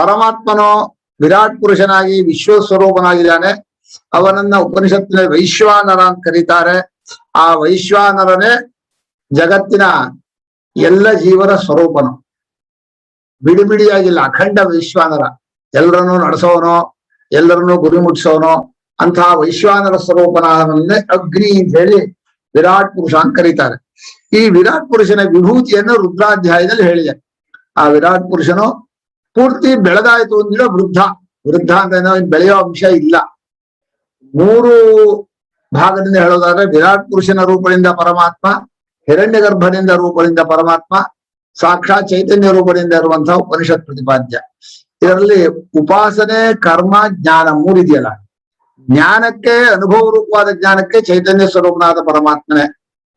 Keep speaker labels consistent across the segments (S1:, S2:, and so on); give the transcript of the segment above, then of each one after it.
S1: ಪರಮಾತ್ಮನು ವಿರಾಟ್ ಪುರುಷನಾಗಿ ವಿಶ್ವಸ್ವರೂಪನಾಗಿದ್ದಾನೆ. ಅವನನ್ನ ಉಪನಿಷತ್ತಿನ ವೈಶ್ವಾನರ ಅಂತ ಕರೀತಾರೆ. ಆ ವೈಶ್ವಾನರನೇ ಜಗತ್ತಿನ ಎಲ್ಲ ಜೀವನ ಸ್ವರೂಪನು, ಬಿಡಿ ಬಿಡಿಯಾಗಿಲ್ಲ, ಅಖಂಡ ವೈಶ್ವಾನರ. ಎಲ್ಲರನ್ನೂ ನಡೆಸೋನೋ, ಎಲ್ಲರನ್ನೂ ಗುರಿ ಮುಟ್ಟಿಸೋನೋ ಅಂತಹ ವೈಶ್ವಾನರ ಸ್ವರೂಪನಾದವನ್ನೇ ಅಗ್ನಿ ಅಂತ ಹೇಳಿ ವಿರಾಟ್ ಪುರುಷ ಅಂತ ಕರೀತಾರೆ. ಈ ವಿರಾಟ್ ಪುರುಷನ ವಿಭೂತಿಯನ್ನು ರುದ್ರಾಧ್ಯಾಯದಲ್ಲಿ ಹೇಳಿದೆ. ಆ ವಿರಾಟ್ ಪುರುಷನು ಪೂರ್ತಿ ಬೆಳೆದಾಯ್ತು ಅಂದ್ರೆ ವೃದ್ಧ ಅಂತ ಬೆಳೆಯೋ ಅಂಶ ಇಲ್ಲ. 3 ಭಾಗದಿಂದ ಹೇಳೋದಾದ್ರೆ ವಿರಾಟ್ ಪುರುಷನ ರೂಪದಿಂದ ಪರಮಾತ್ಮ, ಹಿರಣ್ಯ ಗರ್ಭದಿಂದ ರೂಪದಿಂದ ಪರಮಾತ್ಮ, ಸಾಕ್ಷಾತ್ ಚೈತನ್ಯ ರೂಪದಿಂದ ಇರುವಂತಹ ಉಪನಿಷತ್ ಪ್ರತಿಪಾದ್ಯ. ಇದರಲ್ಲಿ ಉಪಾಸನೆ, ಕರ್ಮ, ಜ್ಞಾನ 3 ಇದೆಯಲ್ಲ. ಜ್ಞಾನಕ್ಕೆ, ಅನುಭವ ರೂಪವಾದ ಜ್ಞಾನಕ್ಕೆ ಚೈತನ್ಯ ಸ್ವರೂಪನಾದ ಪರಮಾತ್ಮನೇ.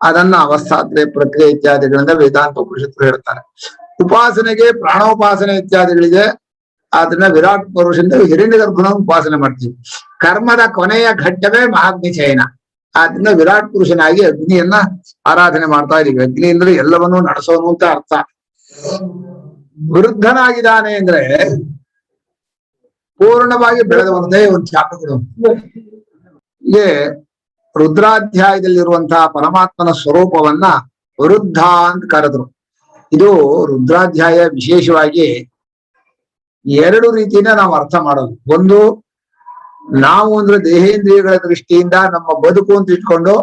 S1: ಅದನ್ನ ಅವಸ್ಥಾತ್ರೆ ಪ್ರಕ್ರಿಯೆ ಇತ್ಯಾದಿಗಳಿಂದ ವೇದಾಂತ ಉಪನಿಷತ್ತು ಹೇಳ್ತಾರೆ. ಉಪಾಸನೆಗೆ ಪ್ರಾಣೋಪಾಸನೆ ಇತ್ಯಾದಿಗಳಿಗೆ ಅದನ್ನ ವಿರಾಟ್ ಪುರುಷದಿಂದ ಹಿರಣ್ಯ ಗರ್ಭನ ಉಪಾಸನೆ ಮಾಡ್ತೀವಿ. ಕರ್ಮದ ಕೊನೆಯ ಘಟ್ಟವೇ ಮಹಾಗ್ನಿ ಚಯನ. ಆದ್ರಿಂದ ವಿರಾಟ್ ಪುರುಷನಾಗಿ ಅಗ್ನಿಯನ್ನ ಆರಾಧನೆ ಮಾಡ್ತಾ ಇದೀವಿ. ಅಗ್ನಿ ಅಂದ್ರೆ ಎಲ್ಲವನ್ನೂ ನಡೆಸೋನು ಅಂತ ಅರ್ಥ. ವೃದ್ಧನಾಗಿದ್ದಾನೆ ಅಂದ್ರೆ ಪೂರ್ಣವಾಗಿ ಬೆಳೆದವಂತೆ ಒಂದು ಖ್ಯಾತಗಳು. ಹೀಗೆ ರುದ್ರಾಧ್ಯಾಯದಲ್ಲಿರುವಂತಹ ಪರಮಾತ್ಮನ ಸ್ವರೂಪವನ್ನ ವೃದ್ಧ ಅಂತ ಕರೆದ್ರು. ಇದು ರುದ್ರಾಧ್ಯಾಯ ವಿಶೇಷವಾಗಿ 2 ರೀತಿಯಿಂದ ನಾವು ಅರ್ಥ ಮಾಡೋದು. ಒಂದು, ನಾವು ಅಂದ್ರೆ ದೇಹೇಂದ್ರಿಯಗಳ ದೃಷ್ಟಿಯಿಂದ ನಮ್ಮ ಬದುಕು ಅಂತ ಇಟ್ಕೊಂಡು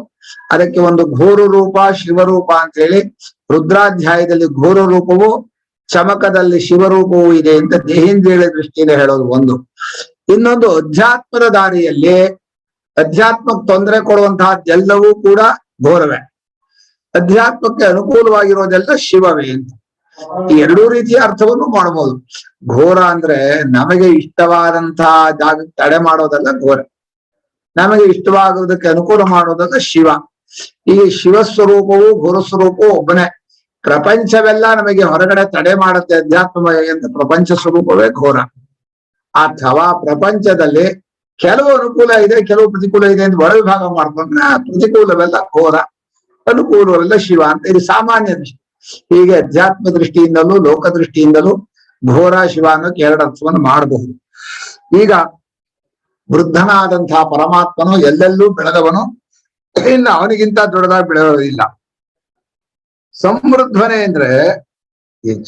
S1: ಅದಕ್ಕೆ ಒಂದು ಘೋರ ರೂಪ, ಶಿವರೂಪ ಅಂತ ಹೇಳಿ ರುದ್ರಾಧ್ಯಾಯದಲ್ಲಿ ಘೋರ ರೂಪವು, ಚಮಕದಲ್ಲಿ ಶಿವರೂಪವೂ ಇದೆ ಅಂತ ದೇಹೇಂದ್ರಿಯಗಳ ದೃಷ್ಟಿಯಿಂದ ಹೇಳೋದು ಒಂದು. ಇನ್ನೊಂದು, ಅಧ್ಯಾತ್ಮದ ದಾರಿಯಲ್ಲಿ ಅಧ್ಯಾತ್ಮಕ್ಕೆ ತೊಂದರೆ ಕೊಡುವಂತಹದ್ದೆಲ್ಲವೂ ಕೂಡ ಘೋರವೇ, ಅಧ್ಯಾತ್ಮಕ್ಕೆ ಅನುಕೂಲವಾಗಿರೋದೆಲ್ಲ ಶಿವವೇ ಅಂತ. ಈ 2 ರೀತಿಯ ಅರ್ಥವನ್ನು ಮಾಡಬಹುದು. ಘೋರ ಅಂದ್ರೆ ನಮಗೆ ಇಷ್ಟವಾದಂತಹ ಜಾಗಕ್ಕೆ ತಡೆ ಮಾಡೋದಲ್ಲ ಘೋರ, ನಮಗೆ ಇಷ್ಟವಾಗುವುದಕ್ಕೆ ಅನುಕೂಲ ಮಾಡೋದಲ್ಲ ಶಿವ. ಈ ಶಿವಸ್ವರೂಪವು ಘೋರ ಸ್ವರೂಪವು ಒಬ್ಬನೇ. ಪ್ರಪಂಚವೆಲ್ಲ ನಮಗೆ ಹೊರಗಡೆ ತಡೆ ಮಾಡುತ್ತೆ ಅಧ್ಯಾತ್ಮವಾಗಿ ಅಂತ ಪ್ರಪಂಚ ಸ್ವರೂಪವೇ ಘೋರ. ಅಥವಾ ಪ್ರಪಂಚದಲ್ಲಿ ಕೆಲವು ಅನುಕೂಲ ಇದೆ, ಕೆಲವು ಪ್ರತಿಕೂಲ ಇದೆ ಅಂತ ಒಳ ವಿಭಾಗ ಮಾಡ್ಕೊಂಡ್ರೆ ಪ್ರತಿಕೂಲವೆಲ್ಲ ಘೋರ, ಅನುಕೂಲವೆಲ್ಲ ಶಿವ ಅಂತ. ಇದು ಸಾಮಾನ್ಯ ದೃಷ್ಟಿ. ಹೀಗೆ ಅಧ್ಯಾತ್ಮ ದೃಷ್ಟಿಯಿಂದಲೂ ಲೋಕ ದೃಷ್ಟಿಯಿಂದಲೂ ಘೋರ ಶಿವ ಅನ್ನೋಕೆ 2 ಅರ್ಥವನ್ನು ಮಾಡಬಹುದು. ಈಗ ವೃದ್ಧನಾದಂತಹ ಪರಮಾತ್ಮನು ಎಲ್ಲೆಲ್ಲೂ ಬೆಳೆದವನು, ಇನ್ನು ಅವನಿಗಿಂತ ದೊಡ್ಡದಾಗಿ ಬೆಳೆಯೋದಿಲ್ಲ. ಸಮೃದ್ಧನೆ ಅಂದ್ರೆ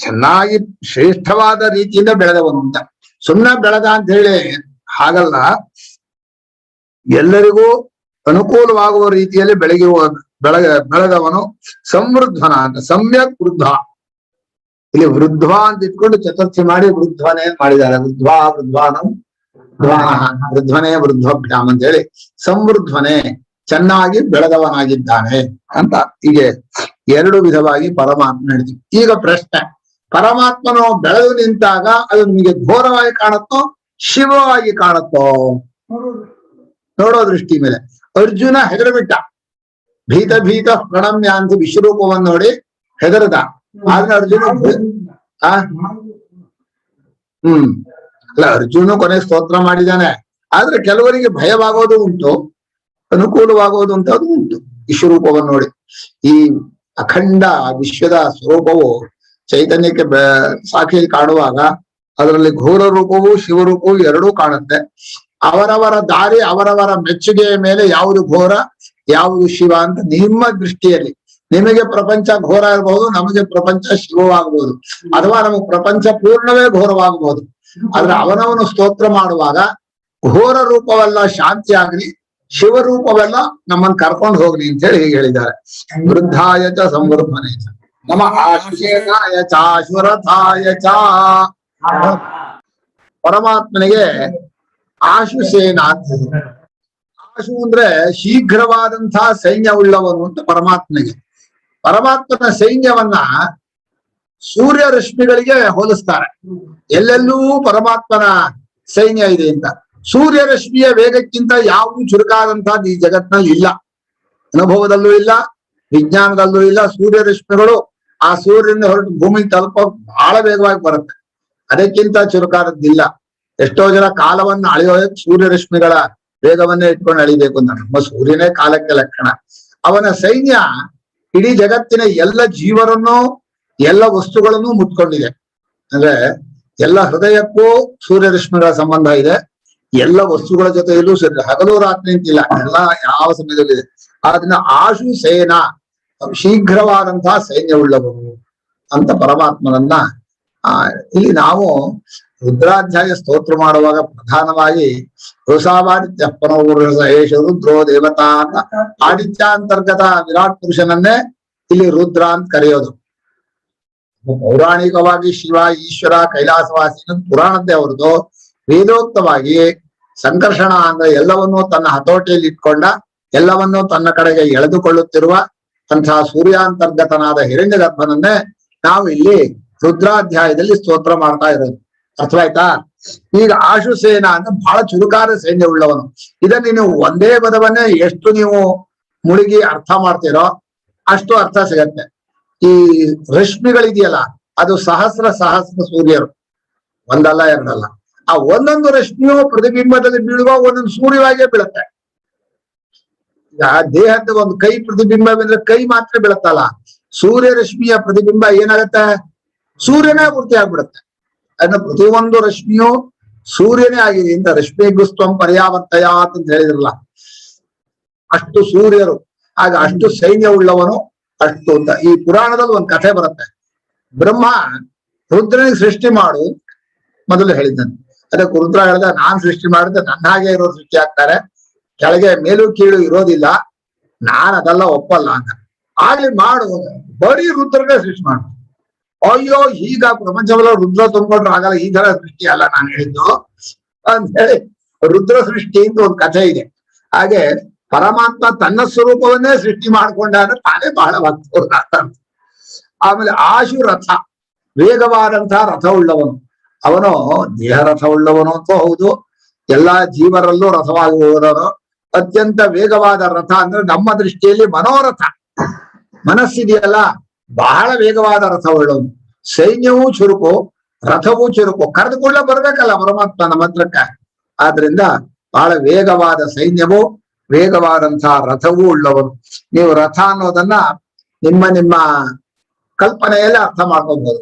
S1: ಚೆನ್ನಾಗಿ ಶ್ರೇಷ್ಠವಾದ ರೀತಿಯಿಂದ ಬೆಳೆದವನು ಅಂತ. ಸುಮ್ಮನೆ ಬೆಳೆದ ಅಂತ ಹೇಳಿ ಹಾಗಲ್ಲ, ಎಲ್ಲರಿಗೂ ಅನುಕೂಲವಾಗುವ ರೀತಿಯಲ್ಲಿ ಬೆಳೆದವನು ಸಮೃದ್ಧನ ಅಂತ. ಸಮ್ಯಕ್ ವೃದ್ಧ, ಇಲ್ಲಿ ವೃದ್ಧ ಅಂತ ಇಟ್ಕೊಂಡು ಚತುರ್ಥಿ ಮಾಡಿ ವೃದ್ಧನೇ ಮಾಡಿದ್ದಾರೆ. ವೃದ್ಧಾನಂ ವೃದ್ಧನೇ ವೃದ್ಧಾಭ್ಯಾಮ್ ಅಂತ ಹೇಳಿ ಸಮೃದ್ಧನೇ, ಚೆನ್ನಾಗಿ ಬೆಳೆದವನಾಗಿದ್ದಾನೆ ಅಂತ. ಹೀಗೆ 2 ವಿಧವಾಗಿ ಪರಮಾತ್ಮ ಹೇಳ್ತೀವಿ. ಈಗ ಪ್ರಶ್ನೆ, ಪರಮಾತ್ಮನು ಬೆಳೆದು ನಿಂತಾಗ ಅದು ನಿಮಗೆ ಘೋರವಾಗಿ ಕಾಣುತ್ತೋ ಶಿವವಾಗಿ ಕಾಣುತ್ತೋ? ನೋಡೋ ದೃಷ್ಟಿ ಮೇಲೆ. ಅರ್ಜುನ ಹೆದರ್ಬಿಟ್ಟ, ಭೀತ ಪ್ರಣಮ್ಯ ಅಂತ ವಿಶ್ವರೂಪವನ್ನು ನೋಡಿ ಹೆದರದ. ಆದ್ರೆ ಅರ್ಜುನ ಅಲ್ಲ, ಅರ್ಜುನ ಕೊನೆ ಸ್ತೋತ್ರ ಮಾಡಿದ್ದಾನೆ. ಆದ್ರೆ ಕೆಲವರಿಗೆ ಭಯವಾಗೋದು ಉಂಟು, ಅನುಕೂಲವಾಗೋದು ಅಂತ ಅದು ಉಂಟು. ವಿಶ್ವರೂಪವನ್ನು ನೋಡಿ ಈ ಅಖಂಡ ವಿಶ್ವದ ಸ್ವರೂಪವು ಚೈತನ್ಯಕ್ಕೆ ಸಾಕ್ಷಿಯಲ್ಲಿ ಕಾಣುವಾಗ ಅದರಲ್ಲಿ ಘೋರ ರೂಪವು ಶಿವರೂಪವು 2 ಕಾಣುತ್ತೆ. ಅವರವರ ದಾರಿ, ಅವರವರ ಮೆಚ್ಚುಗೆಯ ಮೇಲೆ ಯಾವುದು ಘೋರ ಯಾವುದು ಶಿವ ಅಂತ ನಿಮ್ಮ ದೃಷ್ಟಿಯಲ್ಲಿ. ನಿಮಗೆ ಪ್ರಪಂಚ ಘೋರ ಇರಬಹುದು, ನಮಗೆ ಪ್ರಪಂಚ ಶಿವವಾಗಬಹುದು, ಅಥವಾ ನಮಗೆ ಪ್ರಪಂಚ ಪೂರ್ಣವೇ ಘೋರವಾಗಬಹುದು. ಆದ್ರೆ ಅವನವನು ಸ್ತೋತ್ರ ಮಾಡುವಾಗ ಘೋರ ರೂಪವೆಲ್ಲ ಶಾಂತಿ ಆಗ್ಲಿ, ಶಿವರೂಪವೆಲ್ಲ ನಮ್ಮನ್ನು ಕರ್ಕೊಂಡು ಹೋಗ್ಲಿ ಅಂತ ಹೇಳಿ ಹೀಗೆ ಹೇಳಿದ್ದಾರೆ. ವೃದ್ಧಾಯ ಚ ಸಂವರ್ಧನೆ ಚ ನಮ ಆಶುಷೇನಾಯ ಚ ಅಶ್ವರಥಾಯ ಚ. ಪರಮಾತ್ಮನಿಗೆ ಆಶುಸೇನ ಅಂತ. ಆಶು ಅಂದ್ರೆ ಶೀಘ್ರವಾದಂತಹ ಸೈನ್ಯ ಉಳ್ಳವನು ಅಂತ ಪರಮಾತ್ಮನಿಗೆ. ಪರಮಾತ್ಮನ ಸೈನ್ಯವನ್ನ ಸೂರ್ಯ ರಶ್ಮಿಗಳಿಗೆ ಹೋಲಿಸ್ತಾರೆ. ಎಲ್ಲೆಲ್ಲೂ ಪರಮಾತ್ಮನ ಸೈನ್ಯ ಇದೆ ಅಂತ. ಸೂರ್ಯ ರಶ್ಮಿಯ ವೇಗಕ್ಕಿಂತ ಯಾವುದು ಚುರುಕಾದಂತಹದ್ದು ಈ ಜಗತ್ನಲ್ಲಿ ಇಲ್ಲ. ಅನುಭವದಲ್ಲೂ ಇಲ್ಲ, ವಿಜ್ಞಾನದಲ್ಲೂ ಇಲ್ಲ. ಸೂರ್ಯ ರಶ್ಮಿಗಳು ಆ ಸೂರ್ಯನ ಹೊರಟು ಭೂಮಿ ತಲುಪ ಬಹಳ ವೇಗವಾಗಿ ಬರುತ್ತೆ. ಅದಕ್ಕಿಂತ ಚುರುಕಾದದ್ದಿಲ್ಲ. ಎಷ್ಟೋ ಜನ ಕಾಲವನ್ನು ಅಳೆಯೋ ಸೂರ್ಯ ರಶ್ಮಿಗಳ ವೇಗವನ್ನೇ ಇಟ್ಕೊಂಡು ಅಳಿಬೇಕು ಅಂತ. ನಮ್ಮ ಸೂರ್ಯನೇ ಕಾಲಕ್ಕೆ ಲಕ್ಷಣ. ಅವನ ಸೈನ್ಯ ಇಡೀ ಜಗತ್ತಿನ ಎಲ್ಲ ಜೀವರನ್ನು ಎಲ್ಲ ವಸ್ತುಗಳನ್ನು ಮುಟ್ಕೊಂಡಿದೆ. ಅಂದ್ರೆ ಎಲ್ಲ ಹೃದಯಕ್ಕೂ ಸೂರ್ಯ ರಶ್ಮಿಗಳ ಸಂಬಂಧ ಇದೆ. ಎಲ್ಲ ವಸ್ತುಗಳ ಜೊತೆಯಲ್ಲೂ ಹಗಲು ರಾತ್ರಿ ಅಂತಿಲ್ಲ, ಎಲ್ಲ ಯಾವ ಸಮಯದಲ್ಲಿದೆ. ಆದ್ರಿಂದ ಆಶು ಸೇನಾ ಶೀಘ್ರವಾದಂತಹ ಸೈನ್ಯವುಳ್ಳವರು ಅಂತ ಪರಮಾತ್ಮನನ್ನ ಇಲ್ಲಿ ನಾವು ರುದ್ರಾಧ್ಯಾಯ ಸ್ತೋತ್ರ ಮಾಡುವಾಗ ಪ್ರಧಾನವಾಗಿ ಋಷಾವಾದಿತ್ಯ ಪನೋಷ ರುದ್ರೋ ದೇವತಾ ಅಂತ ಆದಿತ್ಯಾಂತರ್ಗತ ವಿರಾಟ್ ಪುರುಷನನ್ನೇ ಇಲ್ಲಿ ರುದ್ರ ಅಂತ ಕರೆಯೋದು. ಪೌರಾಣಿಕವಾಗಿ ಶಿವ ಈಶ್ವರ ಕೈಲಾಸವಾಸಿ ಪುರಾಣದ್ದೇ ಅವ್ರದ್ದು. ವೇದೋಕ್ತವಾಗಿ ಸಂಕರ್ಷಣ ಅಂದ್ರೆ ಎಲ್ಲವನ್ನೂ ತನ್ನ ಹತೋಟಿಯಲ್ಲಿ ಇಟ್ಕೊಂಡ, ಎಲ್ಲವನ್ನೂ ತನ್ನ ಕಡೆಗೆ ಎಳೆದುಕೊಳ್ಳುತ್ತಿರುವ ಅಂತಹ ಸೂರ್ಯಾಂತರ್ಗತನಾದ ಹಿರಣ್ಯ ಗರ್ಭನನ್ನೇ ನಾವು ಇಲ್ಲಿ ರುದ್ರಾಧ್ಯಾಯದಲ್ಲಿ ಸ್ತೋತ್ರ ಮಾಡ್ತಾ ಇರೋದು. ಅರ್ಥವಾಯ್ತಾ? ಈಗ ಆಶುಸೇನ ಅಂದ್ರೆ ಬಹಳ ಚುರುಕಾದ ಸೈನ್ಯ ಉಳ್ಳವನು. ಇದನ್ನ ನೀವು ಒಂದೇ ಪದವನ್ನೇ ಎಷ್ಟು ನೀವು ಮುಳುಗಿ ಅರ್ಥ ಮಾಡ್ತೀರೋ ಅಷ್ಟು ಅರ್ಥ ಸಿಗತ್ತೆ. ಈ ರಶ್ಮಿಗಳಿದೆಯಲ್ಲ, ಅದು ಸಹಸ್ರ ಸೂರ್ಯರು, ಒಂದಲ್ಲ ಎರಡಲ್ಲ. ಆ ಒಂದೊಂದು ರಶ್ಮಿಯು ಪ್ರತಿಬಿಂಬದಲ್ಲಿ ಬೀಳುವ ಒಂದೊಂದು ಸೂರ್ಯವಾಗೇ ಬೀಳುತ್ತೆ. ಈಗ ದೇಹದ ಒಂದು ಕೈ ಪ್ರತಿಬಿಂಬ ಬಂದ್ರೆ ಕೈ ಮಾತ್ರ ಬೀಳುತ್ತಲ್ಲ, ಸೂರ್ಯ ರಶ್ಮಿಯ ಪ್ರತಿಬಿಂಬ ಏನಾಗತ್ತೆ? ಸೂರ್ಯನೇ ಪೂರ್ತಿ ಆಗ್ಬಿಡುತ್ತೆ. ಅದನ್ನ ಪ್ರತಿಯೊಂದು ರಶ್ಮಿಯು ಸೂರ್ಯನೇ ಆಗಿದೆ ಅಂತ ರಶ್ಮಿ ಗುಸ್ತಂ ಪರ್ಯಾವರ್ತಯಾತ್ ಅಂತ ಹೇಳಿದ್ರಲ್ಲ, ಅಷ್ಟು ಸೂರ್ಯರು. ಆಗ ಅಷ್ಟು ಸೈನ್ಯ ಉಳ್ಳವನು ಅಷ್ಟು ಅಂತ. ಈ ಪುರಾಣದಲ್ಲಿ ಒಂದು ಕಥೆ ಬರುತ್ತೆ. ಬ್ರಹ್ಮ ರುದ್ರನಿಗೆ ಸೃಷ್ಟಿ ಮಾಡು ಮೊದಲು ಹೇಳಿದ್ದಾನೆ. ಅದಕ್ಕೆ ರುದ್ರ ಹೇಳ್ದ, ನಾನ್ ಸೃಷ್ಟಿ ಮಾಡಿದ್ರೆ ನನ್ನ ಹಾಗೆ ಇರೋರು ಸೃಷ್ಟಿ ಆಗ್ತಾರೆ, ಕೆಳಗೆ ಮೇಲೂ ಕೀಳು ಇರೋದಿಲ್ಲ, ನಾನ್ ಅದೆಲ್ಲ ಒಪ್ಪಲ್ಲ ಅಂತ. ಆಗ್ಲಿ ಮಾಡು, ಬರೀ ರುದ್ರನೇ ಸೃಷ್ಟಿ ಮಾಡು. ಅಯ್ಯೋ, ಈಗ ಪ್ರಪಂಚವಲ್ಲ ರುದ್ರ ತುಂಬಿಕೊಂಡ್ರೆ ಆಗಲ್ಲ, ಈ ತರ ಸೃಷ್ಟಿ ಅಲ್ಲ ನಾನು ಹೇಳಿದ್ದು ಅಂತ ಹೇಳಿ ರುದ್ರ ಸೃಷ್ಟಿ ಅಂತ ಒಂದು ಕಥೆ ಇದೆ. ಹಾಗೆ ಪರಮಾತ್ಮ ತನ್ನ ಸ್ವರೂಪವನ್ನೇ ಸೃಷ್ಟಿ ಮಾಡ್ಕೊಂಡಾದ್ರೆ ತಾನೇ ಬಹಳ ಭಕ್ತ. ಆಮೇಲೆ ಆಶು ರಥ, ವೇಗವಾದಂತಹ ರಥ ಉಳ್ಳವನು. ಅವನು ದೇಹ ರಥ ಉಳ್ಳವನು ಅಂತೂ ಹೌದು, ಎಲ್ಲಾ ಜೀವರಲ್ಲೂ ರಥವಾಗಿ ಹೋದವನು. ಅತ್ಯಂತ ವೇಗವಾದ ರಥ ಅಂದ್ರೆ ನಮ್ಮ ದೃಷ್ಟಿಯಲ್ಲಿ ಮನೋರಥ, ಮನಸ್ಸಿದೆಯಲ್ಲ, ಬಹಳ ವೇಗವಾದ ರಥ ಉಳ್ಳವನು. ಸೈನ್ಯವೂ ಚುರುಕು, ರಥವೂ ಚುರುಕು. ಕರೆದುಕೊಳ್ಳ ಬರ್ಬೇಕಲ್ಲ ಪರಮಾತ್ಮ ನಮ್ಮ ಹತ್ರಕ್ಕೆ. ಆದ್ರಿಂದ ಬಹಳ ವೇಗವಾದ ಸೈನ್ಯವೂ ವೇಗವಾದಂತಹ ರಥವೂ ಉಳ್ಳವನು. ನೀವು ರಥ ಅನ್ನೋದನ್ನ ನಿಮ್ಮ ನಿಮ್ಮ ಕಲ್ಪನೆಯಲ್ಲಿ ಅರ್ಥ ಮಾಡ್ಕೊಬಹುದು.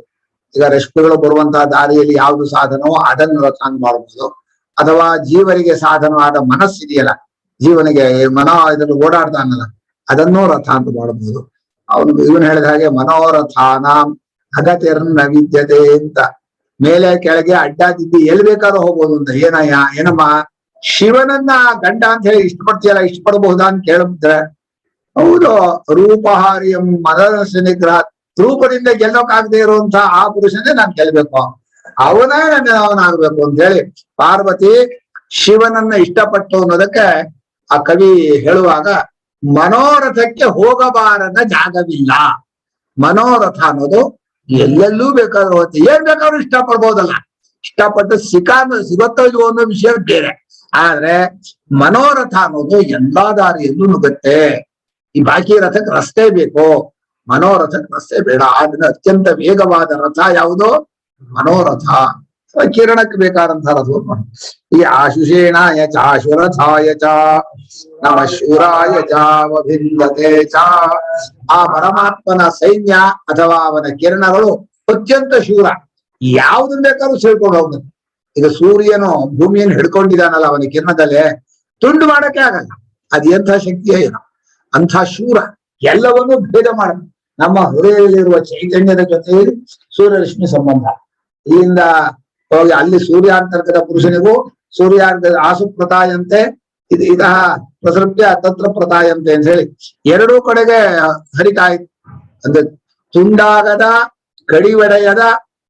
S1: ಈಗ ರಶ್ಮಿಗಳು ಬರುವಂತಹ ದಾರಿಯಲ್ಲಿ ಯಾವುದು ಸಾಧನವೋ ಅದನ್ನು ರಥ ಅಂತ ಮಾಡಬಹುದು. ಅಥವಾ ಜೀವರಿಗೆ ಸಾಧನವಾದ ಮನಸ್ಸಿದೆಯಲ್ಲ, ಜೀವನಿಗೆ ಮನೋ ಇದನ್ನು ಓಡಾಡ್ತಾನಲ್ಲ, ಅದನ್ನೂ ರಥ ಅಂತ ಮಾಡಬಹುದು. ಅವನು ಇವನು ಹೇಳಿದ ಹಾಗೆ ಮನೋರಥಾನ ಅಗತಿರ್ನ ವಿದ್ಯತೆ ಅಂತ, ಮೇಲೆ ಕೆಳಗೆ ಅಡ್ಡಾದಿದ್ದು ಎಲ್ಲಿ ಬೇಕಾದ್ರೂ ಹೋಗ್ಬೋದು ಅಂತ. ಏನಮ್ಮ ಶಿವನನ್ನ ಗಂಡ ಅಂತ ಹೇಳಿ ಇಷ್ಟಪಡ್ತೀಯಲ್ಲ, ಇಷ್ಟಪಡಬಹುದಾ ಅಂತ ಕೇಳಿದ್ರೆ, ಹೌದು, ರೂಪಹಾರಿಯಂ ಮನಸ್ಸು ನಿಗ್ರಹ, ರೂಪದಿಂದ ಗೆಲ್ಲೋಕಾಗದೆ ಇರುವಂತ ಆ ಪುರುಷನೇ ನಾನು ಗೆಲ್ಬೇಕು, ಅವನೇ ಅವನಾಗ್ಬೇಕು ಅಂತ ಹೇಳಿ ಪಾರ್ವತಿ ಶಿವನನ್ನ ಇಷ್ಟಪಟ್ಟು ಅನ್ನೋದಕ್ಕೆ ಆ ಕವಿ ಹೇಳುವಾಗ, ಮನೋರಥಕ್ಕೆ ಹೋಗಬಾರದ ಜಾಗವಿಲ್ಲ. ಮನೋರಥ ಅನ್ನೋದು ಎಲ್ಲೆಲ್ಲೂ ಬೇಕಾದ್ರೂ ಹೋಗುತ್ತೆ, ಏನ್ ಬೇಕಾದ್ರೂ ಇಷ್ಟಪಡ್ಬೋದಲ್ಲ. ಇಷ್ಟಪಟ್ಟು ಸಿಗತ್ತೋ ಇಲ್ವೋ ಅನ್ನೋ ವಿಷಯ ಬೇರೆ. ಆದ್ರೆ ಮನೋರಥ ಅನ್ನೋದು ಎಲ್ಲಾ ದಾರಿಯಲ್ಲೂ ನುಗ್ಗುತ್ತೆ. ಈ ಬಾಕಿ ರಥಕ್ಕೆ ರಸ್ತೆ ಬೇಕು, ಮನೋರಥಕ್ಕೆ ರಸ್ತೆ ಬೇಡ. ಆದ್ರೆ ಅತ್ಯಂತ ವೇಗವಾದ ರಥ ಯಾವುದು? ಮನೋರಥ. ಕಿರಣಕ್ಕೆ ಬೇಕಾದಂತಹ ರಥ. ಈ ಆಶುಷೇಣಾಯ ಚ ಆಶುರಥಾಯ ಚ ನಮ ಶೂರಾಯ ಚಾವಭಿಂದತೆ ಚ. ಆ ಪರಮಾತ್ಮನ ಸೈನ್ಯ ಅಥವಾ ಅವನ ಕಿರಣಗಳು ಅತ್ಯಂತ ಶೂರ, ಯಾವ್ದನ್ ಬೇಕಾದ್ರೂ ಸೇರ್ಕೊಂಡು ಹೋಗುತ್ತೆ. ಈಗ ಸೂರ್ಯನು ಭೂಮಿಯನ್ನು ಹಿಡ್ಕೊಂಡಿದ್ದಾನಲ್ಲ, ಅವನ ಕಿರಣದಲ್ಲೇ ತುಂಡು ಮಾಡಕ್ಕೆ ಆಗಲ್ಲ. ಅದ್ ಎಂಥ ಶಕ್ತಿಯೇ ಏನೋ, ಅಂಥ ಶೂರ, ಎಲ್ಲವನ್ನೂ ಭೇದ ಮಾಡ. ನಮ್ಮ ಹೃದಯದಲ್ಲಿರುವ ಚೈತನ್ಯದ ಜೊತೆಯಲ್ಲಿ ಸೂರ್ಯರಶ್ಮಿ ಸಂಬಂಧ. ಇಲ್ಲಿಂದ ಹೋಗಿ ಅಲ್ಲಿ ಸೂರ್ಯಾಂತರ್ಗತ ಪುರುಷನಿಗೂ ಸೂರ್ಯಾಂತರ ಆಸು ಪ್ರತಾಯಂತೆ ಇದ ಪ್ರಸೃತ್ಯ ತತ್ರ ಪ್ರತಾಯಂತೆ ಅಂತ ಹೇಳಿ ಎರಡೂ ಕಡೆಗೆ ಹರಿತಾಯ್ತು. ಅಂದ್ರೆ ತುಂಡಾಗದ ಕಡಿವೆಡೆಯದ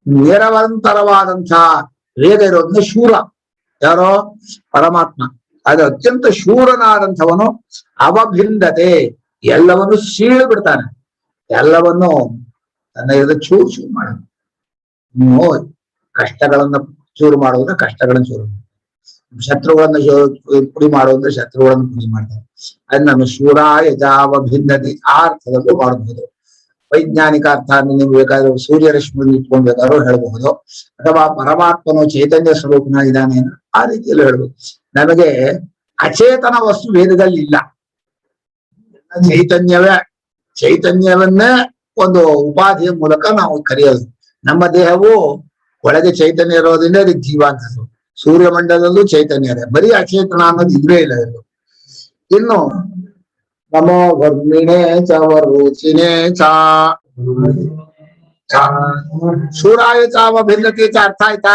S1: ನಿರಂತರವಾದಂತಹ ವೇಗ ಇರೋದನ್ನ ಶೂರ. ಯಾರೋ? ಪರಮಾತ್ಮ. ಅದು ಅತ್ಯಂತ ಶೂರನಾದಂಥವನು. ಅವಭಿಂದತೆ, ಎಲ್ಲವನ್ನು ಸೀಳು ಬಿಡ್ತಾನೆ, ಎಲ್ಲವನ್ನು ತನ್ನ ಚೂರು ಚೂರು ಮಾಡ. ಕಷ್ಟಗಳನ್ನ ಚೂರು ಮಾಡುವುದ್ರೆ ಕಷ್ಟಗಳನ್ನ ಚೂರು, ಶತ್ರುಗಳನ್ನ ಪುಡಿ ಮಾಡುವುದ್ರೆ ಶತ್ರುಗಳನ್ನು ಪುಡಿ ಮಾಡ್ತಾರೆ. ಅದನ್ನ ಶೂರಾಯ ಜಾವ ಭಿನ್ನತೆ ಆ ಅರ್ಥದಲ್ಲೂ ಮಾಡಬಹುದು. ವೈಜ್ಞಾನಿಕ ಅರ್ಥ ನಿಮ್ಗೆ ಬೇಕಾದ್ರೆ ಸೂರ್ಯರಶ್ಮಿ ಇಟ್ಕೊಂಡ್ ಬೇಕಾದ್ರೂ ಹೇಳ್ಬಹುದು, ಅಥವಾ ಪರಮಾತ್ಮನು ಚೈತನ್ಯ ಸ್ವರೂಪನಾಗಿದ್ದಾನೆ ಆ ರೀತಿಯಲ್ಲೂ ಹೇಳ್ಬೋದು. ನಮಗೆ ಅಚೇತನ ವಸ್ತು ವೇದದಲ್ಲಿ ಇಲ್ಲ, ಚೈತನ್ಯವನ್ನೇ ಒಂದು ಉಪಾಧಿಯ ಮೂಲಕ ನಾವು ಕರೆಯೋದು. ನಮ್ಮ ದೇಹವು ಒಳಗೆ ಚೈತನ್ಯ ಇರೋದ್ರಿಂದ ಅದಕ್ಕೆ ಜೀವ ಅಂತ ಹೆಸರು. ಸೂರ್ಯಮಂಡಲದಲ್ಲೂ ಚೈತನ್ಯ ಇದೆ, ಬರೀ ಅಚೇತನ ಅನ್ನೋದು ಇದ್ರೇ ಇಲ್ಲ ಇದು. ಇನ್ನು ನಮೋ ವರ್ಮಿಣೆ ಚ ವರುಚಿನೇ ಚ ಶೂರಾಯ ಚಾವ ಭಿನ್ನತೆ ಚ ಅರ್ಥ ಆಯ್ತಾ?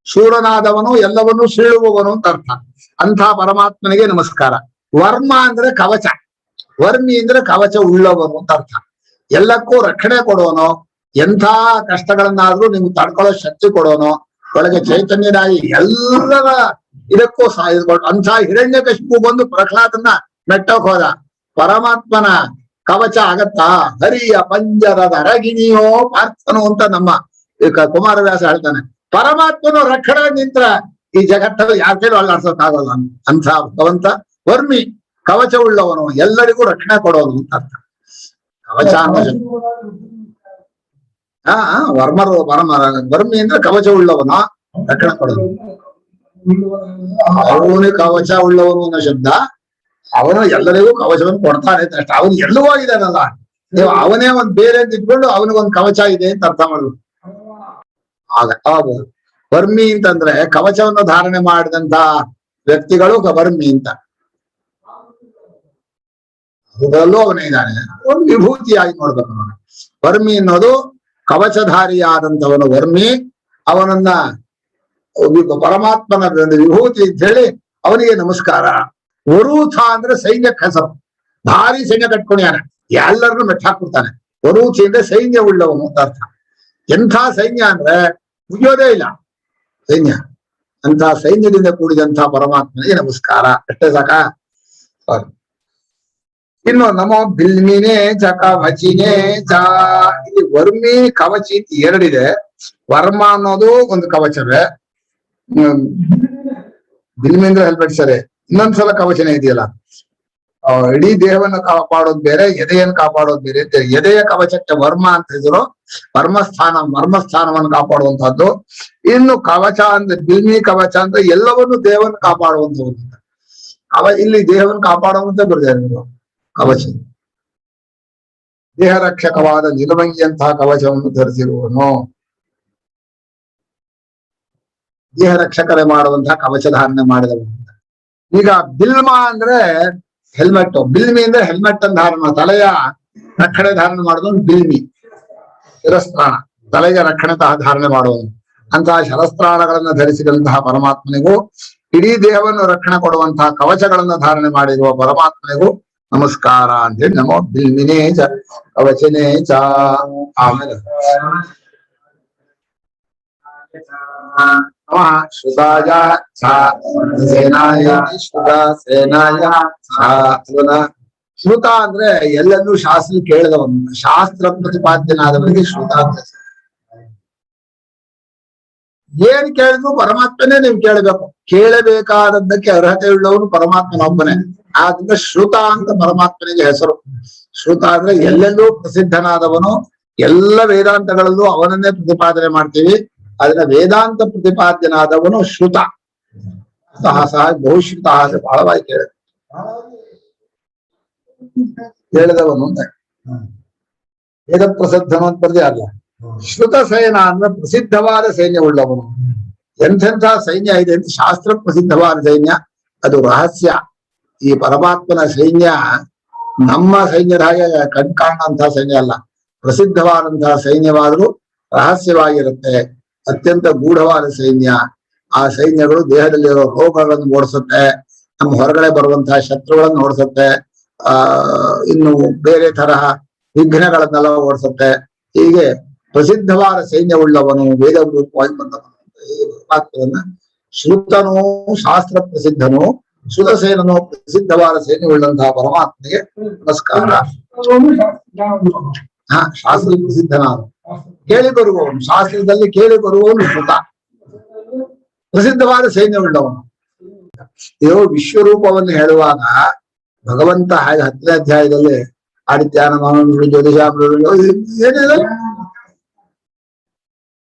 S1: ಶೂರನಾದವನು ಎಲ್ಲವನ್ನೂ ಸೀಳುವವನು ಅಂತ ಅರ್ಥ. ಅಂಥ ಪರಮಾತ್ಮನಿಗೆ ನಮಸ್ಕಾರ. ವರ್ಮ ಅಂದ್ರೆ ಕವಚ, ವರ್ಮಿ ಅಂದ್ರೆ ಕವಚ ಉಳ್ಳವನು ಅಂತ ಅರ್ಥ. ಎಲ್ಲಕ್ಕೂ ರಕ್ಷಣೆ ಕೊಡೋನು, ಎಂಥ ಕಷ್ಟಗಳನ್ನಾದ್ರೂ ನಿಮ್ಗೆ ತಡ್ಕೊಳ್ಳೋ ಶಕ್ತಿ ಕೊಡೋನು, ಒಳಗೆ ಚೈತನ್ಯನಾಗಿ ಎಲ್ಲರ ಇದಕ್ಕೂ ಅಂಥ ಹಿರಣ್ಯಕಶಿಪು ಬಂದು ಪ್ರಹ್ಲಾದನ ಮೆಟ್ಟಕ್ ಹೋದ. ಪರಮಾತ್ಮನ ಕವಚ ಆಗತ್ತಾ? ಹರಿಯ ಪಂಜರದ ಅರಗಿಣಿಯೋ ಪಾರ್ಥನು ಅಂತ ನಮ್ಮ ಕುಮಾರವ್ಯಾಸ ಹೇಳ್ತಾನೆ. ಪರಮಾತ್ಮನು ರಕ್ಷಣೆ ನಿಂತ್ರ ಈ ಜಗತ್ತಲ್ಲಿ ಯಾರ ಕೈಲೂ ಅಲ್ಲಾಡ್ಸೋಕ್ಕಾಗಲ್ಲ ಅಂತ ಭಗವಂತ. ವರ್ಮಿ ಕವಚ ಉಳ್ಳವನು, ಎಲ್ಲರಿಗೂ ರಕ್ಷಣೆ ಕೊಡೋನು ಅಂತ ಅರ್ಥ. ಕವಚ ವರ್ಮಿ ಅಂದ್ರೆ ಕವಚ ಉಳ್ಳವನು, ರಕ್ಷಣೆ ಕೊಡೋನು. ಅವನು ಕವಚ ಉಳ್ಳವನು ಅನ್ನೋ ಶಬ್ದ, ಅವನು ಎಲ್ಲರಿಗೂ ಕವಚವನ್ನು ಕೊಡ್ತಾನೆ ಅಂತ ಅಷ್ಟ. ಅವನು ಎಲ್ಲೂ ಆಗಿದಾನಲ್ಲ, ನೀವು ಅವನೇ ಒಂದ್ ಬೇರೆ ಅಂತ ಇಟ್ಕೊಂಡು ಅವನಿಗೊಂದು ಕವಚ ಇದೆ ಅಂತ ಅರ್ಥ ಮಾಡ್ಬೇಕು. ಆಗ್ಬೋದು. ವರ್ಮಿ ಅಂತಂದ್ರೆ ಕವಚವನ್ನು ಧಾರಣೆ ಮಾಡಿದಂತ ವ್ಯಕ್ತಿಗಳು ವರ್ಮಿ ಅಂತ. ಅದರಲ್ಲೂ ಅವನೇ ಇದ್ದಾನೆ, ಒಂದು ವಿಭೂತಿಯಾಗಿ ನೋಡ್ಬೇಕು ಅವನು. ವರ್ಮಿ ಅನ್ನೋದು ಕವಚಧಾರಿಯಾದಂಥವನು ವರ್ಮಿ. ಅವನನ್ನ ಪರಮಾತ್ಮನ ವಿಭೂತಿ ಅಂತ ಹೇಳಿ ಅವನಿಗೆ ನಮಸ್ಕಾರ. ವರೂಥ ಅಂದ್ರೆ ಸೈನ್ಯಕ್ಕೆ ಹೆಸರು. ಭಾರಿ ಸೈನ್ಯ ಕಟ್ಕೊಂಡಿಯಾನೆ, ಎಲ್ಲರನ್ನು ಮೆಟ್ಟ ಹಾಕ್ಬಿಡ್ತಾನೆ. ವರೂಥಿ ಅಂದ್ರೆ ಸೈನ್ಯ ಉಳ್ಳವನು ಅಂತ ಅರ್ಥ. ಎಂಥ ಸೈನ್ಯ ಅಂದ್ರೆ ಮುಗಿಯೋದೇ ಇಲ್ಲ ಸೈನ್ಯ. ಅಂತ ಸೈನ್ಯದಿಂದ ಕೂಡಿದಂಥ ಪರಮಾತ್ಮನಿಗೆ ನಮಸ್ಕಾರ. ಅಷ್ಟೇ ಸಾಕಾ? ಇನ್ನು ನಮೋ ಬಿಲ್ಮಿನೇ ಚ ಕವಚಿನೇ ಚ. ಇಲ್ಲಿ ವರ್ಮಿ ಕವಚಿ ಎರಡಿದೆ. ವರ್ಮ ಅನ್ನೋದು ಒಂದು ಕವಚವೇ, ಬಿಲ್ಮಿ ಅಂದ್ರೆ ಹೆಲ್ಮೆಟ್ ಸರಿ. ಇನ್ನೊಂದ್ಸಲ ಕವಚನೆ ಇದೆಯಲ್ಲ, ಇಡೀ ದೇಹವನ್ನು ಕಾಪಾಡೋದು ಬೇರೆ, ಎದೆಯನ್ನು ಕಾಪಾಡೋದು ಬೇರೆ ಅಂತ. ಎದೆಯ ಕವಚಕ್ಕೆ ವರ್ಮ ಅಂತ ಹೆಸರು. ಮರ್ಮಸ್ಥಾನವನ್ನು ಕಾಪಾಡುವಂತಹದ್ದು. ಇನ್ನು ಕವಚ ಅಂದ್ರೆ ಬಿಲ್ಮಿ ಕವಚ ಅಂದ್ರೆ ಎಲ್ಲವನ್ನು ದೇಹವನ್ನು ಕಾಪಾಡುವಂತದ್ದು. ಇಲ್ಲಿ ದೇಹವನ್ನು ಕಾಪಾಡುವಂತ ಬರೆದಿದ್ದಾರೆ ಕವಚ. ದೇಹ ರಕ್ಷಕವಾದ ನಿಲುವಂಗಿಯಂತಹ ಕವಚವನ್ನು ಧರಿಸಿರುವನು. ದೇಹ ರಕ್ಷಕರೇ ಮಾಡುವಂತಹ ಕವಚ ಧಾರಣೆ ಮಾಡಿದವನು. ಈಗ ಬಿಲ್ಮ ಅಂದ್ರೆ ಹೆಲ್ಮೆಟ್, ಬಿಲ್ಮಿ ಅಂದ್ರೆ ಹೆಲ್ಮೆಟ್ ಅನ್ನು ಧಾರಣ, ತಲೆಯ ರಕ್ಷಣೆ ಧಾರಣೆ ಮಾಡೋದು ಬಿಲ್ಮಿ. ಶಿರಸ್ತ್ರಾಣ, ತಲೆಗೆ ರಕ್ಷಣೆ ಧಾರಣೆ ಮಾಡುವನು. ಅಂತಹ ಶರಸ್ತ್ರಾಣಗಳನ್ನ ಧರಿಸಿದಂತಹ ಪರಮಾತ್ಮನಿಗೂ, ಇಡೀ ದೇಹವನ್ನು ರಕ್ಷಣೆ ಕೊಡುವಂತಹ ಕವಚಗಳನ್ನ ಧಾರಣೆ ಮಾಡಿರುವ ಪರಮಾತ್ಮನಿಗೂ ನಮಸ್ಕಾರ ಅಂತೇಳಿ ನಮೋ ಬಿಲ್ಮಿನೇ ಚ ಕವಚನೇ ಚ. ಆಮೇಲೆ ಶ್ರುತಾಯ ಸೇನಾಯ ಸೇನಾಯ. ಶ್ರುತ ಅಂದ್ರೆ ಎಲ್ಲನ್ನೂ ಶಾಸ್ತ್ರ ಕೇಳಿದವನು, ಶಾಸ್ತ್ರ ಪ್ರತಿಪಾದ್ಯನಾದವನಿಗೆ ಶ್ರುತ ಅಂತ. ಏನ್ ಕೇಳಿದ್ರು ಪರಮಾತ್ಮನೇ ನೀವು ಕೇಳಬೇಕು. ಕೇಳಬೇಕಾದದ್ದಕ್ಕೆ ಅರ್ಹತೆ ಉಳ್ಳವನು ಪರಮಾತ್ಮನೊಬ್ಬನೇ. ಆದ್ರಿಂದ ಶ್ರುತ ಅಂತ ಪರಮಾತ್ಮನಿಗೆ ಹೆಸರು. ಶ್ರುತ ಅಂದ್ರೆ ಎಲ್ಲೆಲ್ಲೂ ಪ್ರಸಿದ್ಧನಾದವನು. ಎಲ್ಲ ವೇದಾಂತಗಳಲ್ಲೂ ಅವನನ್ನೇ ಪ್ರತಿಪಾದನೆ ಮಾಡ್ತೀವಿ. ಅದನ್ನ ವೇದಾಂತ ಪ್ರತಿಪಾದ್ಯನಾದವನು ಶ್ರುತ. ಸಹ ಬಹುಶ್ರುತ ಅಂದ್ರೆ ಬಹಳವಾಗಿ ಕೇಳಿದವನು ಅಂತ. ವೇದ ಪ್ರಸಿದ್ಧನು ಅಂತ ಬರ್ದೇ ಅಲ್ಲ. ಶ್ರುತ ಸೇನ ಅಂದ್ರೆ ಪ್ರಸಿದ್ಧವಾದ ಸೈನ್ಯ ಉಳ್ಳವನು. ಎಂಥೆಂಥ ಸೈನ್ಯ ಇದೆ ಅಂತ, ಶಾಸ್ತ್ರ ಪ್ರಸಿದ್ಧವಾದ ಸೈನ್ಯ. ಅದು ರಹಸ್ಯ. ಈ ಪರಮಾತ್ಮನ ಸೈನ್ಯ ನಮ್ಮ ಸೈನ್ಯದ ಹಾಗೆ ಕಣ್ಕಾಣಂತಹ ಸೈನ್ಯ ಅಲ್ಲ. ಪ್ರಸಿದ್ಧವಾದಂತಹ ಸೈನ್ಯವಾದರೂ ರಹಸ್ಯವಾಗಿರುತ್ತೆ. ಅತ್ಯಂತ ಗೂಢವಾದ ಸೈನ್ಯ. ಆ ಸೈನ್ಯಗಳು ದೇಹದಲ್ಲಿರೋ ರೋಗಗಳನ್ನು ಓಡಿಸುತ್ತೆ, ನಮ್ಮ ಹೊರಗಡೆ ಬರುವಂತಹ ಶತ್ರುಗಳನ್ನು ಓಡಿಸುತ್ತೆ, ಇನ್ನು ಬೇರೆ ತರಹ ವಿಘ್ನಗಳನ್ನೆಲ್ಲ ಓಡಿಸುತ್ತೆ. ಹೀಗೆ ಪ್ರಸಿದ್ಧವಾದ ಸೈನ್ಯ ಉಳ್ಳವನು, ವೇದ ರೂಪವಾಗಿ ಬಂದವನು. ಶ್ರುತನು ಶಾಸ್ತ್ರ ಪ್ರಸಿದ್ಧನು, ಶ್ರುತಸೇನನು ಪ್ರಸಿದ್ಧವಾದ ಸೈನ್ಯ ಉಳ್ಳಂತಹ ಪರಮಾತ್ಮನಿಗೆ ನಮಸ್ಕಾರ. ಶಾಸ್ತ್ರ ಪ್ರಸಿದ್ಧನಾದ ಕೇಳಿ ಬರುವವನು, ಶಾಸ್ತ್ರದಲ್ಲಿ ಕೇಳಿ ಬರುವವನು ಶ್ರುತ. ಪ್ರಸಿದ್ಧವಾದ ಸೈನ್ಯ ಉಳ್ಳವನು. ಇದು ವಿಶ್ವರೂಪವನ್ನು ಹೇಳುವಾಗ ಭಗವಂತ ಹಾಗೆ 10ನೇ ಅಧ್ಯಾಯದಲ್ಲಿ ಆದಿತ್ಯಾನ ಮಾನವರು ಜ್ಯೋತಿಷಾಮರು ಏನಿದೆ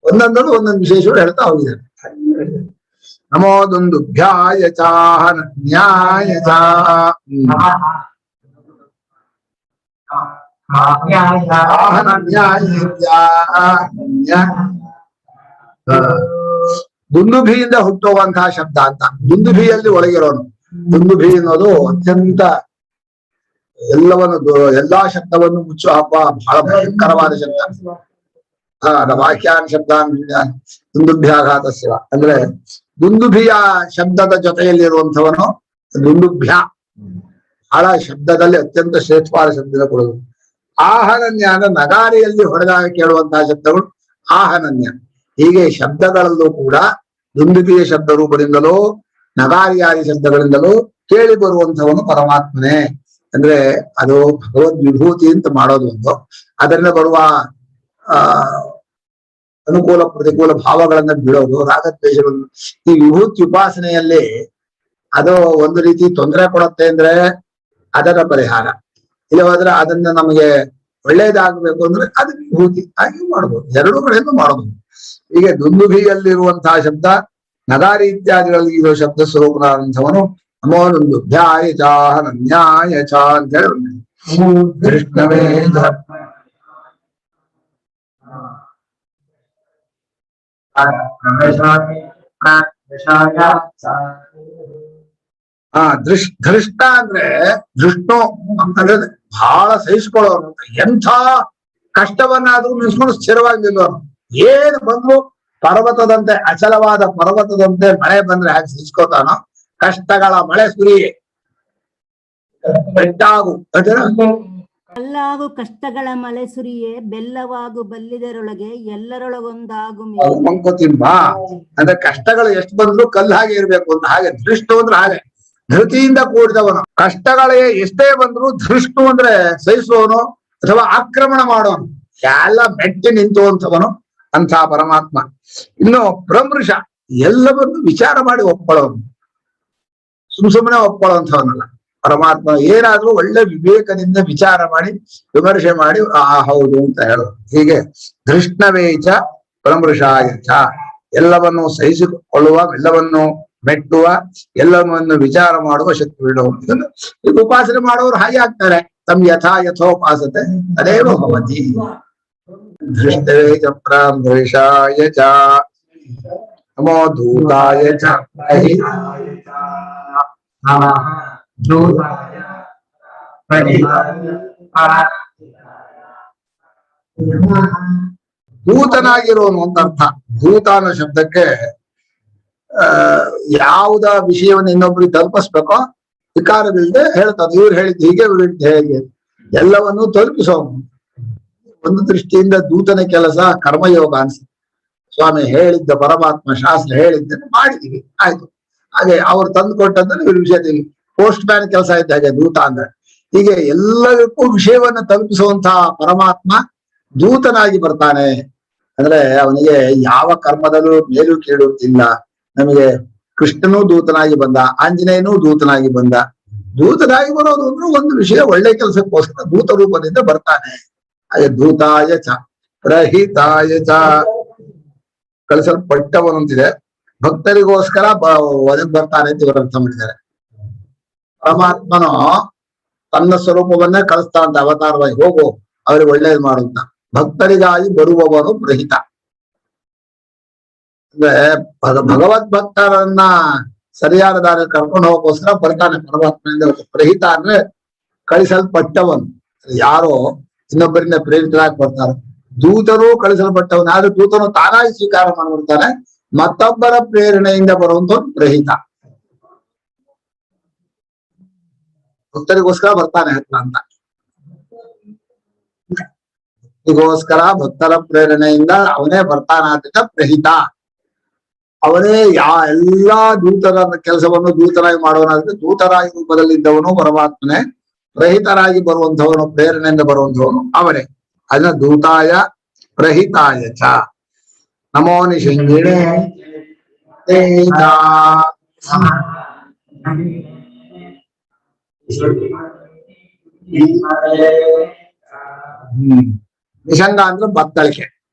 S1: ಒಂದೊಂದನ್ನು ಒಂದೊಂದು ವಿಶೇಷಗಳು ಹೇಳ್ತಾ ಹೋಗಿದ್ದಾರೆ. ನಮೋದೊಂದುಭ್ಯಾಯ ಚಾಹನ ನ್ಯಾಯ ದುಂದುಭಿಯಿಂದ ಹುಟ್ಟುವಂತಹ ಶಬ್ದ ಅಂತ. ದುಂದುಭಿಯಲ್ಲಿ ಒಳಗಿರೋನು. ದುಂದುಭಿ ಅನ್ನೋದು ಅತ್ಯಂತ ಎಲ್ಲಾ ಶಬ್ದವನ್ನು ಮುಚ್ಚು ಹಾಕುವ ಬಹಳ ಭಯಂಕರವಾದ ಶಬ್ದ. ವಾಕ್ಯಾನ್ ಶಬ್ದ ದುಂದುಭ್ಯಾಘಾತಸ್ಯ ಅಂದ್ರೆ ದುಂದುಭಿಯ ಶಬ್ದದ ಜೊತೆಯಲ್ಲಿರುವಂಥವನು ದುಂದುಭ್ಯ. ಬಹಳ ಶಬ್ದದಲ್ಲಿ ಅತ್ಯಂತ ಶ್ರೇಷ್ಠವಾದ ಶಬ್ದ ಕೊಡೋದು. ಆಹನನ್ಯ ಅಂದ್ರೆ ನಗಾರಿಯಲ್ಲಿ ಹೊಡೆದಾಗ ಕೇಳುವಂತಹ ಶಬ್ದಗಳು ಆಹನನ್ಯ. ಹೀಗೆ ಶಬ್ದಗಳಲ್ಲೂ ಕೂಡ ದುಂದುಭಿಯ ಶಬ್ದ ರೂಪದಿಂದಲೂ ನಗಾರಿಯಾದಿ ಶಬ್ದಗಳಿಂದಲೂ ಕೇಳಿ ಬರುವಂಥವನು ಪರಮಾತ್ಮನೇ. ಅಂದ್ರೆ ಅದು ಭಗವದ್ ವಿಭೂತಿ ಅಂತ ಮಾಡೋದು ಒಂದು. ಅದರಿಂದ ಬರುವ ಅನುಕೂಲ ಪ್ರತಿಕೂಲ ಭಾವಗಳನ್ನ ಬಿಡೋದು, ರಾಗದ್ವೇಷಗಳನ್ನು. ಈ ವಿಭೂತಿ ಉಪಾಸನೆಯಲ್ಲಿ ಅದು ಒಂದು ರೀತಿ ತೊಂದರೆ ಕೊಡುತ್ತೆ ಅಂದ್ರೆ ಅದರ ಪರಿಹಾರ, ಇಲ್ಲವಾದ್ರೆ ಅದನ್ನ ನಮಗೆ ಒಳ್ಳೇದಾಗಬೇಕು ಅಂದ್ರೆ ಅದು ವಿಭೂತಿ ಹಾಗೆ ಮಾಡ್ಬೋದು. ಎರಡೂ ಕಡೆಯನ್ನು ಮಾಡಬಹುದು. ಹೀಗೆ ದುಂದುಭಿಯಲ್ಲಿರುವಂತಹ ಶಬ್ದ ನಗಾರಿ ಇತ್ಯಾದಿಗಳಲ್ಲಿ ಇರೋ ಶಬ್ದ ಸ್ವರೂಪನಾದಂಥವನು ನಮೋ ದುಂದುಭ್ಯಾಯ ಚಾಹ ನನ್ಯಾಯ ಚ ಅಂತ ಹೇಳಿ ಕೃಷ್ಣವೇ ಧೃಷ್ಟ ಅಂದ್ರೆ ಧೃಷ್ಣು ಅಂತಂದ್ರೆ ಬಹಳ ಸಹಿಸ್ಕೊಳ್ಳೋರು. ಎಂಥ ಕಷ್ಟವನ್ನಾದ್ರೂ ನಿಲ್ಸ್ಕೊಂಡು ಸ್ಥಿರವಾಗಿ ನಿಲ್ಲೋರು. ಏನು ಬಂದ್ರು ಪರ್ವತದಂತೆ, ಅಚಲವಾದ ಪರ್ವತದಂತೆ ಮಳೆ ಬಂದ್ರೆ ಹಾಗೆ ಸಹಿಸ್ಕೋತಾನೋ, ಕಷ್ಟಗಳ ಮಳೆ ಸುರಿ ಬೆಟ್ಟಾಗು
S2: ಅಲ್ಲಾಗು ಕಷ್ಟಗಳ ಮಳೆ ಸುರಿಯೇ ಬೆಲ್ಲವಾಗು ಬಲ್ಲಿದರೊಳಗೆ ಎಲ್ಲರೊಳಗೊಂದಾಗು
S1: ಮಂಕೋತಿಂಬ ಅಂದ್ರೆ ಕಷ್ಟಗಳು ಎಷ್ಟು ಬಂದ್ರು ಕಲ್ಲು ಹಾಗೆ ಇರ್ಬೇಕು ಅಂತ. ಹಾಗೆ ದೃಷ್ಟು ಅಂದ್ರೆ ಹಾಗೆ ಧೃತಿಯಿಂದ ಕೂಡಿದವನು. ಕಷ್ಟಗಳೇ ಎಷ್ಟೇ ಬಂದ್ರು ದೃಷ್ಟು ಅಂದ್ರೆ ಸಹಿಸುವವನು ಅಥವಾ ಆಕ್ರಮಣ ಮಾಡೋನು, ಎಲ್ಲ ಮೆಟ್ಟಿ ನಿಂತುವಂಥವನು ಅಂಥ ಪರಮಾತ್ಮ. ಇನ್ನು ಪ್ರಮೃಷ ಎಲ್ಲವನ್ನು ವಿಚಾರ ಮಾಡಿ ಒಪ್ಕೊಳ್ಳೋನು, ಸುಮ್ಮನೆ ಒಪ್ಕೊಳ್ಳುವಂಥವನಲ್ಲ ಪರಮಾತ್ಮ. ಏನಾದ್ರೂ ಒಳ್ಳೆ ವಿವೇಕದಿಂದ ವಿಚಾರ ಮಾಡಿ ವಿಮರ್ಶೆ ಮಾಡಿ ಹೌದು ಅಂತ ಹೇಳೋದು. ಹೀಗೆ ಧೃಷ್ಣವೇಚ ಪ್ರಮೃಷಾಯಚ ಎಲ್ಲವನ್ನು ಸಹಿಸಿಕೊಳ್ಳುವ, ಎಲ್ಲವನ್ನು ಮೆಟ್ಟುವ, ಎಲ್ಲವನ್ನು ವಿಚಾರ ಮಾಡುವ ಶಕ್ತಿ ಬಿಡುವ. ಈಗ ಉಪಾಸನೆ ಮಾಡುವವರು ಹಾಗೆ ಆಗ್ತಾರೆ. ತಮ್ ಯಥೋಪಾಸತೆ ತದೇವ ಭವತಿ. ಧೃಷ್ಟವೇಚ ಪ್ರಮೃಷಾಯ ಚ ನಮೋ ದೂತಾಯ ಚ ದೂತನಾಗಿರೋನು ಅಂತ ಅರ್ಥ. ದೂತ ಅನ್ನೋ ಶಬ್ದಕ್ಕೆ ಯಾವುದ ವಿಷಯವನ್ನು ಇನ್ನೊಬ್ರಿಗೆ ತಲುಪಿಸ್ಬೇಕೋ ವಿಕಾರವಿಲ್ಲದೆ ಹೇಳ್ತಾರೆ. ಇವ್ರು ಹೇಳಿದ್ದು ಹೀಗೆ, ಇವ್ರು ಹೇಳಿದ್ದು ಹೇಗೆ, ಎಲ್ಲವನ್ನೂ ತಲುಪಿಸೋನು. ಒಂದು ದೃಷ್ಟಿಯಿಂದ ದೂತನ ಕೆಲಸ ಕರ್ಮಯೋಗ ಅನ್ಸುತ್ತೆ. ಸ್ವಾಮಿ ಹೇಳಿದ್ದ ಪರಮಾತ್ಮ ಶಾಸ್ತ್ರ ಹೇಳಿದ್ದನ್ನು ಮಾಡಿದೀವಿ, ಆಯ್ತು. ಹಾಗೆ ಅವ್ರು ತಂದು ಕೊಟ್ಟಂದ್ರೆ ಇವ್ರ ವಿಷಯದಲ್ಲಿ ಪೋಸ್ಟ್ ಮ್ಯಾನ್ ಕೆಲಸ ಇದ್ದ ಹಾಗೆ ದೂತ ಅಂದ್ರೆ. ಹೀಗೆ ಎಲ್ಲರಿಗೂ ವಿಷಯವನ್ನ ತಲುಪಿಸುವಂತಹ ಪರಮಾತ್ಮ ದೂತನಾಗಿ ಬರ್ತಾನೆ. ಅಂದ್ರೆ ಅವನಿಗೆ ಯಾವ ಕರ್ಮದಲ್ಲೂ ಮೇಲು ಕೀಳು ಇಲ್ಲ. ನಮಗೆ ಕೃಷ್ಣನೂ ದೂತನಾಗಿ ಬಂದ, ಆಂಜನೇಯನೂ ದೂತನಾಗಿ ಬಂದ. ದೂತನಾಗಿ ಬರೋದು ಅಂದ್ರೆ ಒಂದು ವಿಷಯ ಒಳ್ಳೆ ಕೆಲಸಕ್ಕೋಸ್ಕರ ದೂತ ರೂಪದಿಂದ ಬರ್ತಾನೆ. ಹಾಗೆ ದೂತಾಯ ಚ ಪ್ರಹಿತಾಯ ಚ ಕಳಿಸಲ್ಪಟ್ಟವನು ಅಂತಿದೆ. ಭಕ್ತರಿಗೋಸ್ಕರ ಒದಗ್ ಬರ್ತಾನೆ ಅಂತ ಇವರು ಅರ್ಥ ಮಾಡಿದ್ದಾರೆ. ಪರಮಾತ್ಮನು ತನ್ನ ಸ್ವರೂಪವನ್ನೇ ಕಳಿಸ್ತಾ ಅಂತ ಅವತಾರವಾಗಿ ಹೋಗು ಅವ್ರಿಗೆ ಒಳ್ಳೇದು ಮಾಡುತ್ತ. ಭಕ್ತರಿಗಾಗಿ ಬರುವವನು ಪ್ರಹಿತ ಅಂದ್ರೆ ಭಗವದ್ ಭಕ್ತರನ್ನ ಸರಿಯಾದ ದಾರಿ ಕರ್ಕೊಂಡು ಹೋಗೋಸ್ಕರ ಬರ್ತಾನೆ ಪರಮಾತ್ಮನಿಂದ. ಪ್ರಹಿತ ಅಂದ್ರೆ ಕಳಿಸಲ್ಪಟ್ಟವನು. ಯಾರೋ ಇನ್ನೊಬ್ಬರಿಂದ ಪ್ರೇರಿತರಾಗಿ ಬರ್ತಾರೆ. ದೂತರು ಕಳಿಸಲ್ಪಟ್ಟವನು. ಆದ್ರೆ ದೂತನು ತಾನಾಗಿ ಸ್ವೀಕಾರ ಮಾಡ್ಬಿಡ್ತಾನೆ. ಮತ್ತೊಬ್ಬರ ಪ್ರೇರಣೆಯಿಂದ ಬರುವಂತವನು ಪ್ರಹಿತ. ಭಕ್ತರಿಗೋಸ್ಕರ ಬರ್ತಾನೆ ಹತ್ರ ಅಂತ. ಭಕ್ತಿಗೋಸ್ಕರ ಭಕ್ತರ ಪ್ರೇರಣೆಯಿಂದ ಅವನೇ ಬರ್ತಾನಾದ್ರಿಂದ ಪ್ರಹಿತ. ಅವನೇ ಎಲ್ಲಾ ದೂತರ ಕೆಲಸವನ್ನು ದೂತರಾಗಿ ಮಾಡುವನಾದ್ರೆ ದೂತರಾಗಿ ರೂಪದಲ್ಲಿದ್ದವನು ಪರಮಾತ್ಮನೇ. ಪ್ರಹಿತರಾಗಿ ಬರುವಂತವನು, ಪ್ರೇರಣೆಯಿಂದ ಬರುವಂತವನು ಅವನೇ. ಅದನ್ನ ದೂತಾಯ ಪ್ರಹಿತಾಯ ಚ ನಮೋ ನಿಷಂಗಿಣೆ ನಿಷಂಗ ಅಂದ್ರೆ ಬತ್ತಳಿಕೆ,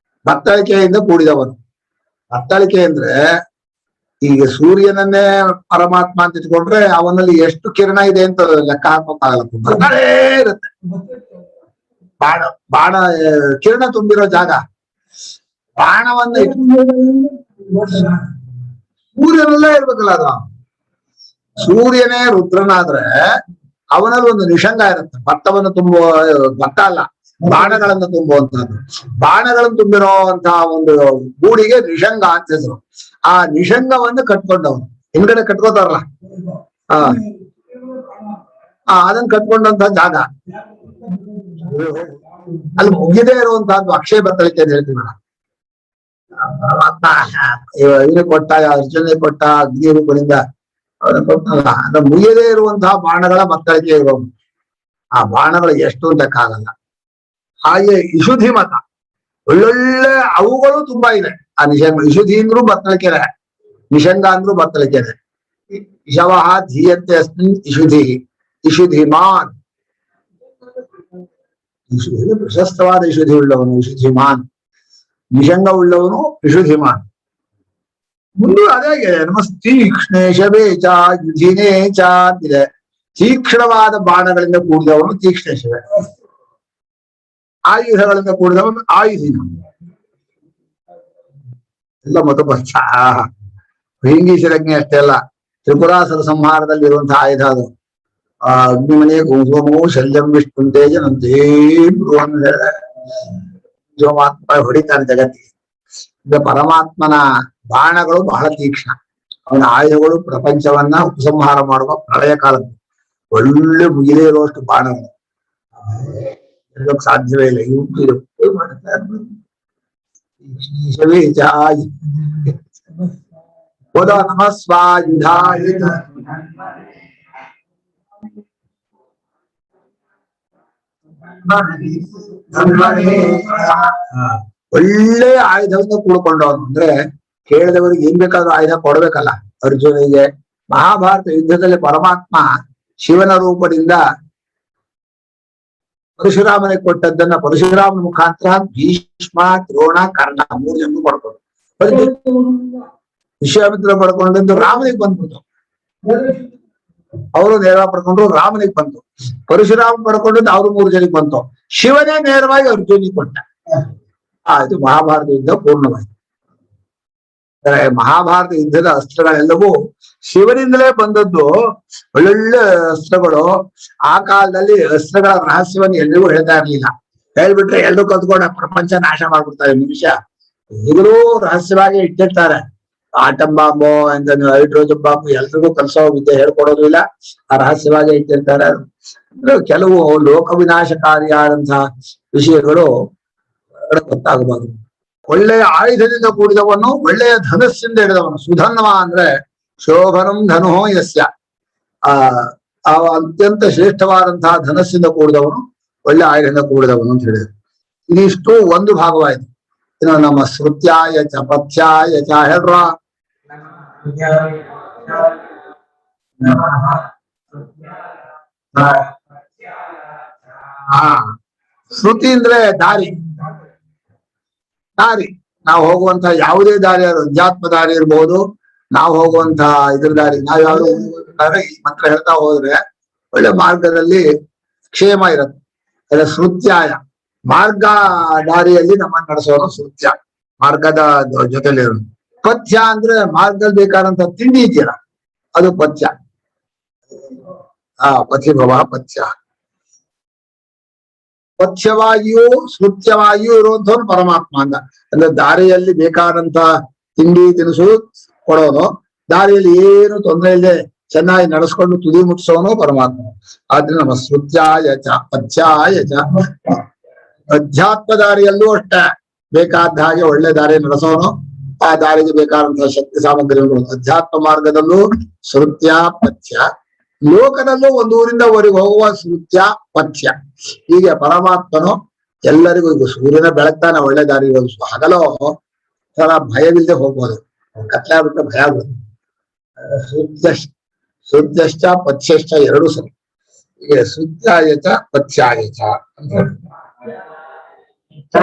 S1: ಬತ್ತಳಿಕೆಯಿಂದ ಕೂಡಿದವನು. ಬತ್ತಳಿಕೆ ಅಂದ್ರೆ ಈಗ ಸೂರ್ಯನನ್ನೇ ಪರಮಾತ್ಮ ಅಂತ ಇಟ್ಕೊಂಡ್ರೆ ಅವನಲ್ಲಿ ಎಷ್ಟು ಕಿರಣ ಇದೆ ಅಂತ ಲೆಕ್ಕ ಹಾಕೋಕ್ಕಾಗಲ್ಲ. ಬರ್ತಾನೇ ಇರುತ್ತೆ. ಬಾಣ ಕಿರಣ ತುಂಬಿರೋ ಜಾಗ ಬಾಣವನ್ನ ಸೂರ್ಯನಲ್ಲೇ ಇರ್ಬೇಕಲ್ಲ ಅದು. ಸೂರ್ಯನೇ ರುದ್ರನಾದ್ರೆ ಅವನಲ್ಲಿ ಒಂದು ನಿಷಂಗ ಇರುತ್ತೆ. ಭತ್ತವನ್ನು ತುಂಬುವ, ಭತ್ತ ಅಲ್ಲ, ಬಾಣಗಳನ್ನು ತುಂಬುವಂತಹದ್ದು. ಬಾಣಗಳನ್ನು ತುಂಬಿರುವಂತಹ ಒಂದು ಗೂಡಿಗೆ ನಿಷಂಗ ಅಂತ ಹೆಸರು. ಆ ನಿಷಂಗವನ್ನು ಕಟ್ಕೊಂಡವನು ಹಿಂದ್ಗಡೆ ಕಟ್ಕೋತಾರಲ್ಲ, ಅದನ್ನ ಕಟ್ಕೊಂಡಂತ ಜಾಗ ಅಲ್ಲಿ ಮುಗಿದೇ ಇರುವಂತಹದ್ದು ಅಕ್ಷಯ ಬತ್ತಳಿಕೆ ಅಂತ ಹೇಳ್ತೀವಿ ಮೇಡಮ್. ಇವನು ಕೊಟ್ಟ, ಅರ್ಜುನ ಕೊಟ್ಟ, ಅಗ್ನಿ ರೂಪದಿಂದ ಕೊಟ್ಟಲ್ಲ, ಅದು ಮುಗಿಯದೇ ಇರುವಂತಹ ಬಾಣಗಳ ಬತ್ತಳಿಕೆ ಇರೋನು. ಆ ಬಾಣಗಳು ಎಷ್ಟು ಅಂತಕ್ಕಾಗಲ್ಲ. ಹಾಗೆ ಇಶುಧಿ ಮತ ಒಳ್ಳೊಳ್ಳೆ ಅವುಗಳು ತುಂಬಾ ಇದೆ. ಆ ನಿಷಂಗ ಇಶುಧಿ ಅಂದ್ರೂ ಬತ್ತಳಿಕೆನೆ, ನಿಷಂಗ ಅಂದ್ರೂ ಬತ್ತಳಿಕೆನೆ. ಇಶವಃ ಧೀಯಂತೆ ಅಸ್ಮಿನ್ ಇಶುಧಿ ಇಶುಧಿಮಾನ್. ಪ್ರಶಸ್ತವಾದ ಇಶುಧಿ ಉಳ್ಳವನು ಇಶುಧಿಮಾನ್, ನಿಷಂಗ ಉಳ್ಳವನು ಇಶುಧಿಮಾನ್. ಮುಂದೆ ಅದೇ ನಮಸ್ತೀಕ್ಷ್ಣೇಶವೇ ಚ ಯುಧಿನೇ ಚ ಅಂತಿದೆ. ತೀಕ್ಷ್ಣವಾದ ಬಾಣಗಳಿಂದ ಕೂಡಿದವನು ತೀಕ್ಷ್ಣೇಶವೇ, ಆಯುಧಗಳಿಂದ ಕೂಡಿದವನು ಆಯುಧಿನ. ಎಲ್ಲ ಮತಪಕ್ಷ ಭೃಂಗೀಶರಜ್ಞೆ ಅಷ್ಟೇ ಅಲ್ಲ, ತ್ರಿಪುರಾಸುರ ಸಂಹಾರದಲ್ಲಿ ಇರುವಂತಹ ಆಯುಧ ಅದು. ಅಗ್ನಿಮನೆ ಕುಂಕುಮವು ಶಲ್ಯಂ ವಿಷ್ಣುಂತೇಜ ನಂತೇ ಪರಮಾತ್ಮ ಹೊಡಿತಾನೆ ಜಗತ್ತಿಗೆ. ಈಗ ಪರಮಾತ್ಮನ ಬಾಣಗಳು ಬಹಳ ತೀಕ್ಷ್ಣ. ಅವನ ಆಯುಧಗಳು ಪ್ರಪಂಚವನ್ನ ಉಪಸಂಹಾರ ಮಾಡುವ ಪ್ರಳಯ ಕಾಲದ್ದು. ಒಳ್ಳೆ ಮುಗಿಲೇ ಇರುವಷ್ಟು ಬಾಣಗಳು ಹೇಳೋಕ್ ಸಾಧ್ಯವೇ ಇಲ್ಲ. ಇವು ಮಾಡ್ತಾ ನಮ ಸ್ವಾಯುಧಾಯ ಒಳ್ಳೆ ಆಯುಧವನ್ನು ಕೂಡ್ಕೊಂಡವನು. ಅಂದ್ರೆ ಕೇಳಿದವರಿಗೆ ಏನ್ ಬೇಕಾದ್ರೂ ಆಯುಧ ಕೊಡ್ಬೇಕಲ್ಲ. ಅರ್ಜುನಿಗೆ ಮಹಾಭಾರತ ಯುದ್ಧದಲ್ಲಿ ಪರಮಾತ್ಮ ಶಿವನ ರೂಪದಿಂದ ಪರಶುರಾಮನಿಗೆ ಕೊಟ್ಟದ್ದನ್ನ ಪರಶುರಾಮನ ಮುಖಾಂತರ ಭೀಷ್ಮ, ದ್ರೋಣ, ಕರ್ಣ 3 ಜನ ಪಡ್ಕೊಂಡು, ವಿಶ್ವಾಮಿತ್ರ ಪಡ್ಕೊಂಡದ್ದು ರಾಮನಿಗೆ ಬಂದ್ಬಿಟ್ಟು, ಅವರು ನೇರವಾಗಿ ಪಡ್ಕೊಂಡ್ರು, ರಾಮನಿಗೆ ಬಂತು. ಪರಶುರಾಮ ಪಡ್ಕೊಂಡದ್ದು ಅವ್ರು 3 ಜನಕ್ಕೆ ಬಂತು. ಶಿವನೇ ನೇರವಾಗಿ ಅರ್ಜುನಿಗೆ ಕೊಟ್ಟ. ಇದು ಮಹಾಭಾರತ ಯುದ್ಧ ಪೂರ್ಣವಾಯಿತು. ಮಹಾಭಾರತ ಯುದ್ಧದ ಅಸ್ತ್ರಗಳೆಲ್ಲವೂ ಶಿವನಿಂದಲೇ ಬಂದದ್ದು. ಒಳ್ಳೊಳ್ಳೆ ಅಸ್ತ್ರಗಳು. ಆ ಕಾಲದಲ್ಲಿ ಅಸ್ತ್ರಗಳ ರಹಸ್ಯವನ್ನು ಎಲ್ರಿಗೂ ಹೇಳ್ತಾ ಇರ್ಲಿಲ್ಲ. ಹೇಳ್ಬಿಟ್ರೆ ಎಲ್ರು ಕಲ್ತ್ಕೊಂಡ ಪ್ರಪಂಚ ನಾಶ ಮಾಡ್ಬಿಡ್ತಾರೆ ಮನುಷ್ಯ. ಈಗಲೂ ರಹಸ್ಯವಾಗಿ ಇಟ್ಟಿರ್ತಾರೆ. ಆಟಂ ಬಾಂಬು ಅಂತ ಹೈಡ್ರೋಜನ್ ಬಾಂಬು ಎಲ್ರಿಗೂ ಕಲ್ಸೋ ವಿದ್ಯೆ ಹೇಳ್ಕೊಡೋದು ಇಲ್ಲ, ಆ ರಹಸ್ಯವಾಗಿ ಇಟ್ಟಿರ್ತಾರೆ. ಕೆಲವು ಲೋಕ ವಿನಾಶಕಾರಿಯಾದಂತಹ ವಿಷಯಗಳು ಗೊತ್ತಾಗಬಾರದು. ಒಳ್ಳೆಯ ಆಯುಧದಿಂದ ಕೂಡಿದವನು, ಒಳ್ಳೆಯ ಧನಸ್ಸಿಂದ ಹಿಡಿದವನು. ಸುಧನ್ವ ಅಂದ್ರೆ ಶೋಭನಂ ಧನು ಯಸ್ಯ, ಅತ್ಯಂತ ಶ್ರೇಷ್ಠವಾದಂತಹ ಧನಸ್ಸಿಂದ ಕೂಡಿದವನು, ಒಳ್ಳೆ ಆಯುಧದಿಂದ ಕೂಡಿದವನು ಅಂತ ಹೇಳಿದ್ರು. ಇದಿಷ್ಟು ಒಂದು ಭಾಗವಾಯಿತು. ಇನ್ನು ನಮ್ಮ ಶ್ರುತ್ಯಾಯ ಚ ಪಥ್ಯಾಯ ಚ ಹೇಳ್ರ. ಶ್ರುತಿ ಅಂದ್ರೆ ದಾರಿ. ದಾರಿ ನಾವು ಹೋಗುವಂತ ಯಾವುದೇ ದಾರಿ, ಅಧ್ಯಾತ್ಮ ದಾರಿ ಇರ್ಬೋದು, ನಾವು ಹೋಗುವಂತ ಇದ್ರ ದಾರಿ. ನಾವ್ ಯಾವ್ದು ಈ ಮಂತ್ರ ಹೇಳ್ತಾ ಹೋದ್ರೆ ಒಳ್ಳೆ ಮಾರ್ಗದಲ್ಲಿ ಕ್ಷೇಮ ಇರುತ್ತೆ. ಅಲ್ಲ ಶ್ರುತ್ಯಾಯ ಮಾರ್ಗ ದಾರಿಯಲ್ಲಿ ನಮ್ಮನ್ನು ನಡೆಸೋನು ಶ್ರುತ್ಯ, ಮಾರ್ಗದ ಜೊತೆಲಿ ಇರೋದು. ಪಥ್ಯ ಅಂದ್ರೆ ಮಾರ್ಗದಲ್ಲಿ ಬೇಕಾದಂತ ತಿಂಡಿ ಇದೆಯಲ್ಲ, ಅದು ಪಥ್ಯ. ಪಥಿಭವ ಪಥ್ಯ. ಪಥ್ಯವಾಗಿಯೂ ಶ್ರುತ್ಯವಾಗಿಯೂ ಇರುವಂತವನು ಪರಮಾತ್ಮ ಅಂತ. ಅಂದ್ರೆ ದಾರಿಯಲ್ಲಿ ಬೇಕಾದಂತ ತಿಂಡಿ ತಿನಿಸು ಕೊಡೋನು, ದಾರಿಯಲ್ಲಿ ಏನು ತೊಂದರೆ ಇಲ್ಲದೆ ಚೆನ್ನಾಗಿ ನಡೆಸ್ಕೊಂಡು ತುದಿ ಮುಟ್ಟಿಸೋನು ಪರಮಾತ್ಮ. ಆದ್ರೆ ನಮ್ಮ ಶ್ರುತ್ಯಾಯ ಚ ಪಥ್ಯಾಯ ಚ, ಅಧ್ಯಾತ್ಮ ದಾರಿಯಲ್ಲೂ ಅಷ್ಟೇ ಬೇಕಾದ ಹಾಗೆ ಒಳ್ಳೆ ದಾರಿ ನಡೆಸೋನು. ಆ ದಾರಿಗೆ ಬೇಕಾದಂತಹ ಶಕ್ತಿ ಸಾಮಗ್ರಿಗಳು. ಅಧ್ಯಾತ್ಮ ಮಾರ್ಗದಲ್ಲೂ ಶ್ರುತ್ಯ ಪಥ್ಯ, ಲೋಕದಲ್ಲೂ ಒಂದು ಊರಿಂದ ಊರಿಗೆ ಹೋಗುವ ಶ್ರುತ್ಯ ಪಥ್ಯ. ಹೀಗೆ ಪರಮಾತ್ಮನು ಎಲ್ಲರಿಗೂ, ಈಗ ಸೂರ್ಯನ ಬೆಳಗ್ತಾನೆ ಒಳ್ಳೆ ದಾರಿ ಇರೋದು. ಹಗಲೋ ತರ ಭಯವಿಲ್ಲದೆ ಹೋಗ್ಬೋದು, ಕತ್ಲೆ ಆಗ್ಬಿಟ್ರೆ ಭಯ ಆಗುತ್ತೆ. ಶ್ರುತ್ಯಶ್ಚ ಪಥ್ಯಶ್ಚ ಎರಡೂ ಸರಿ. ಹೀಗೆ ಶ್ರುತ್ಯಾಯ ಚ ಪಥ್ಯಾಯ ಚ ಅಂತ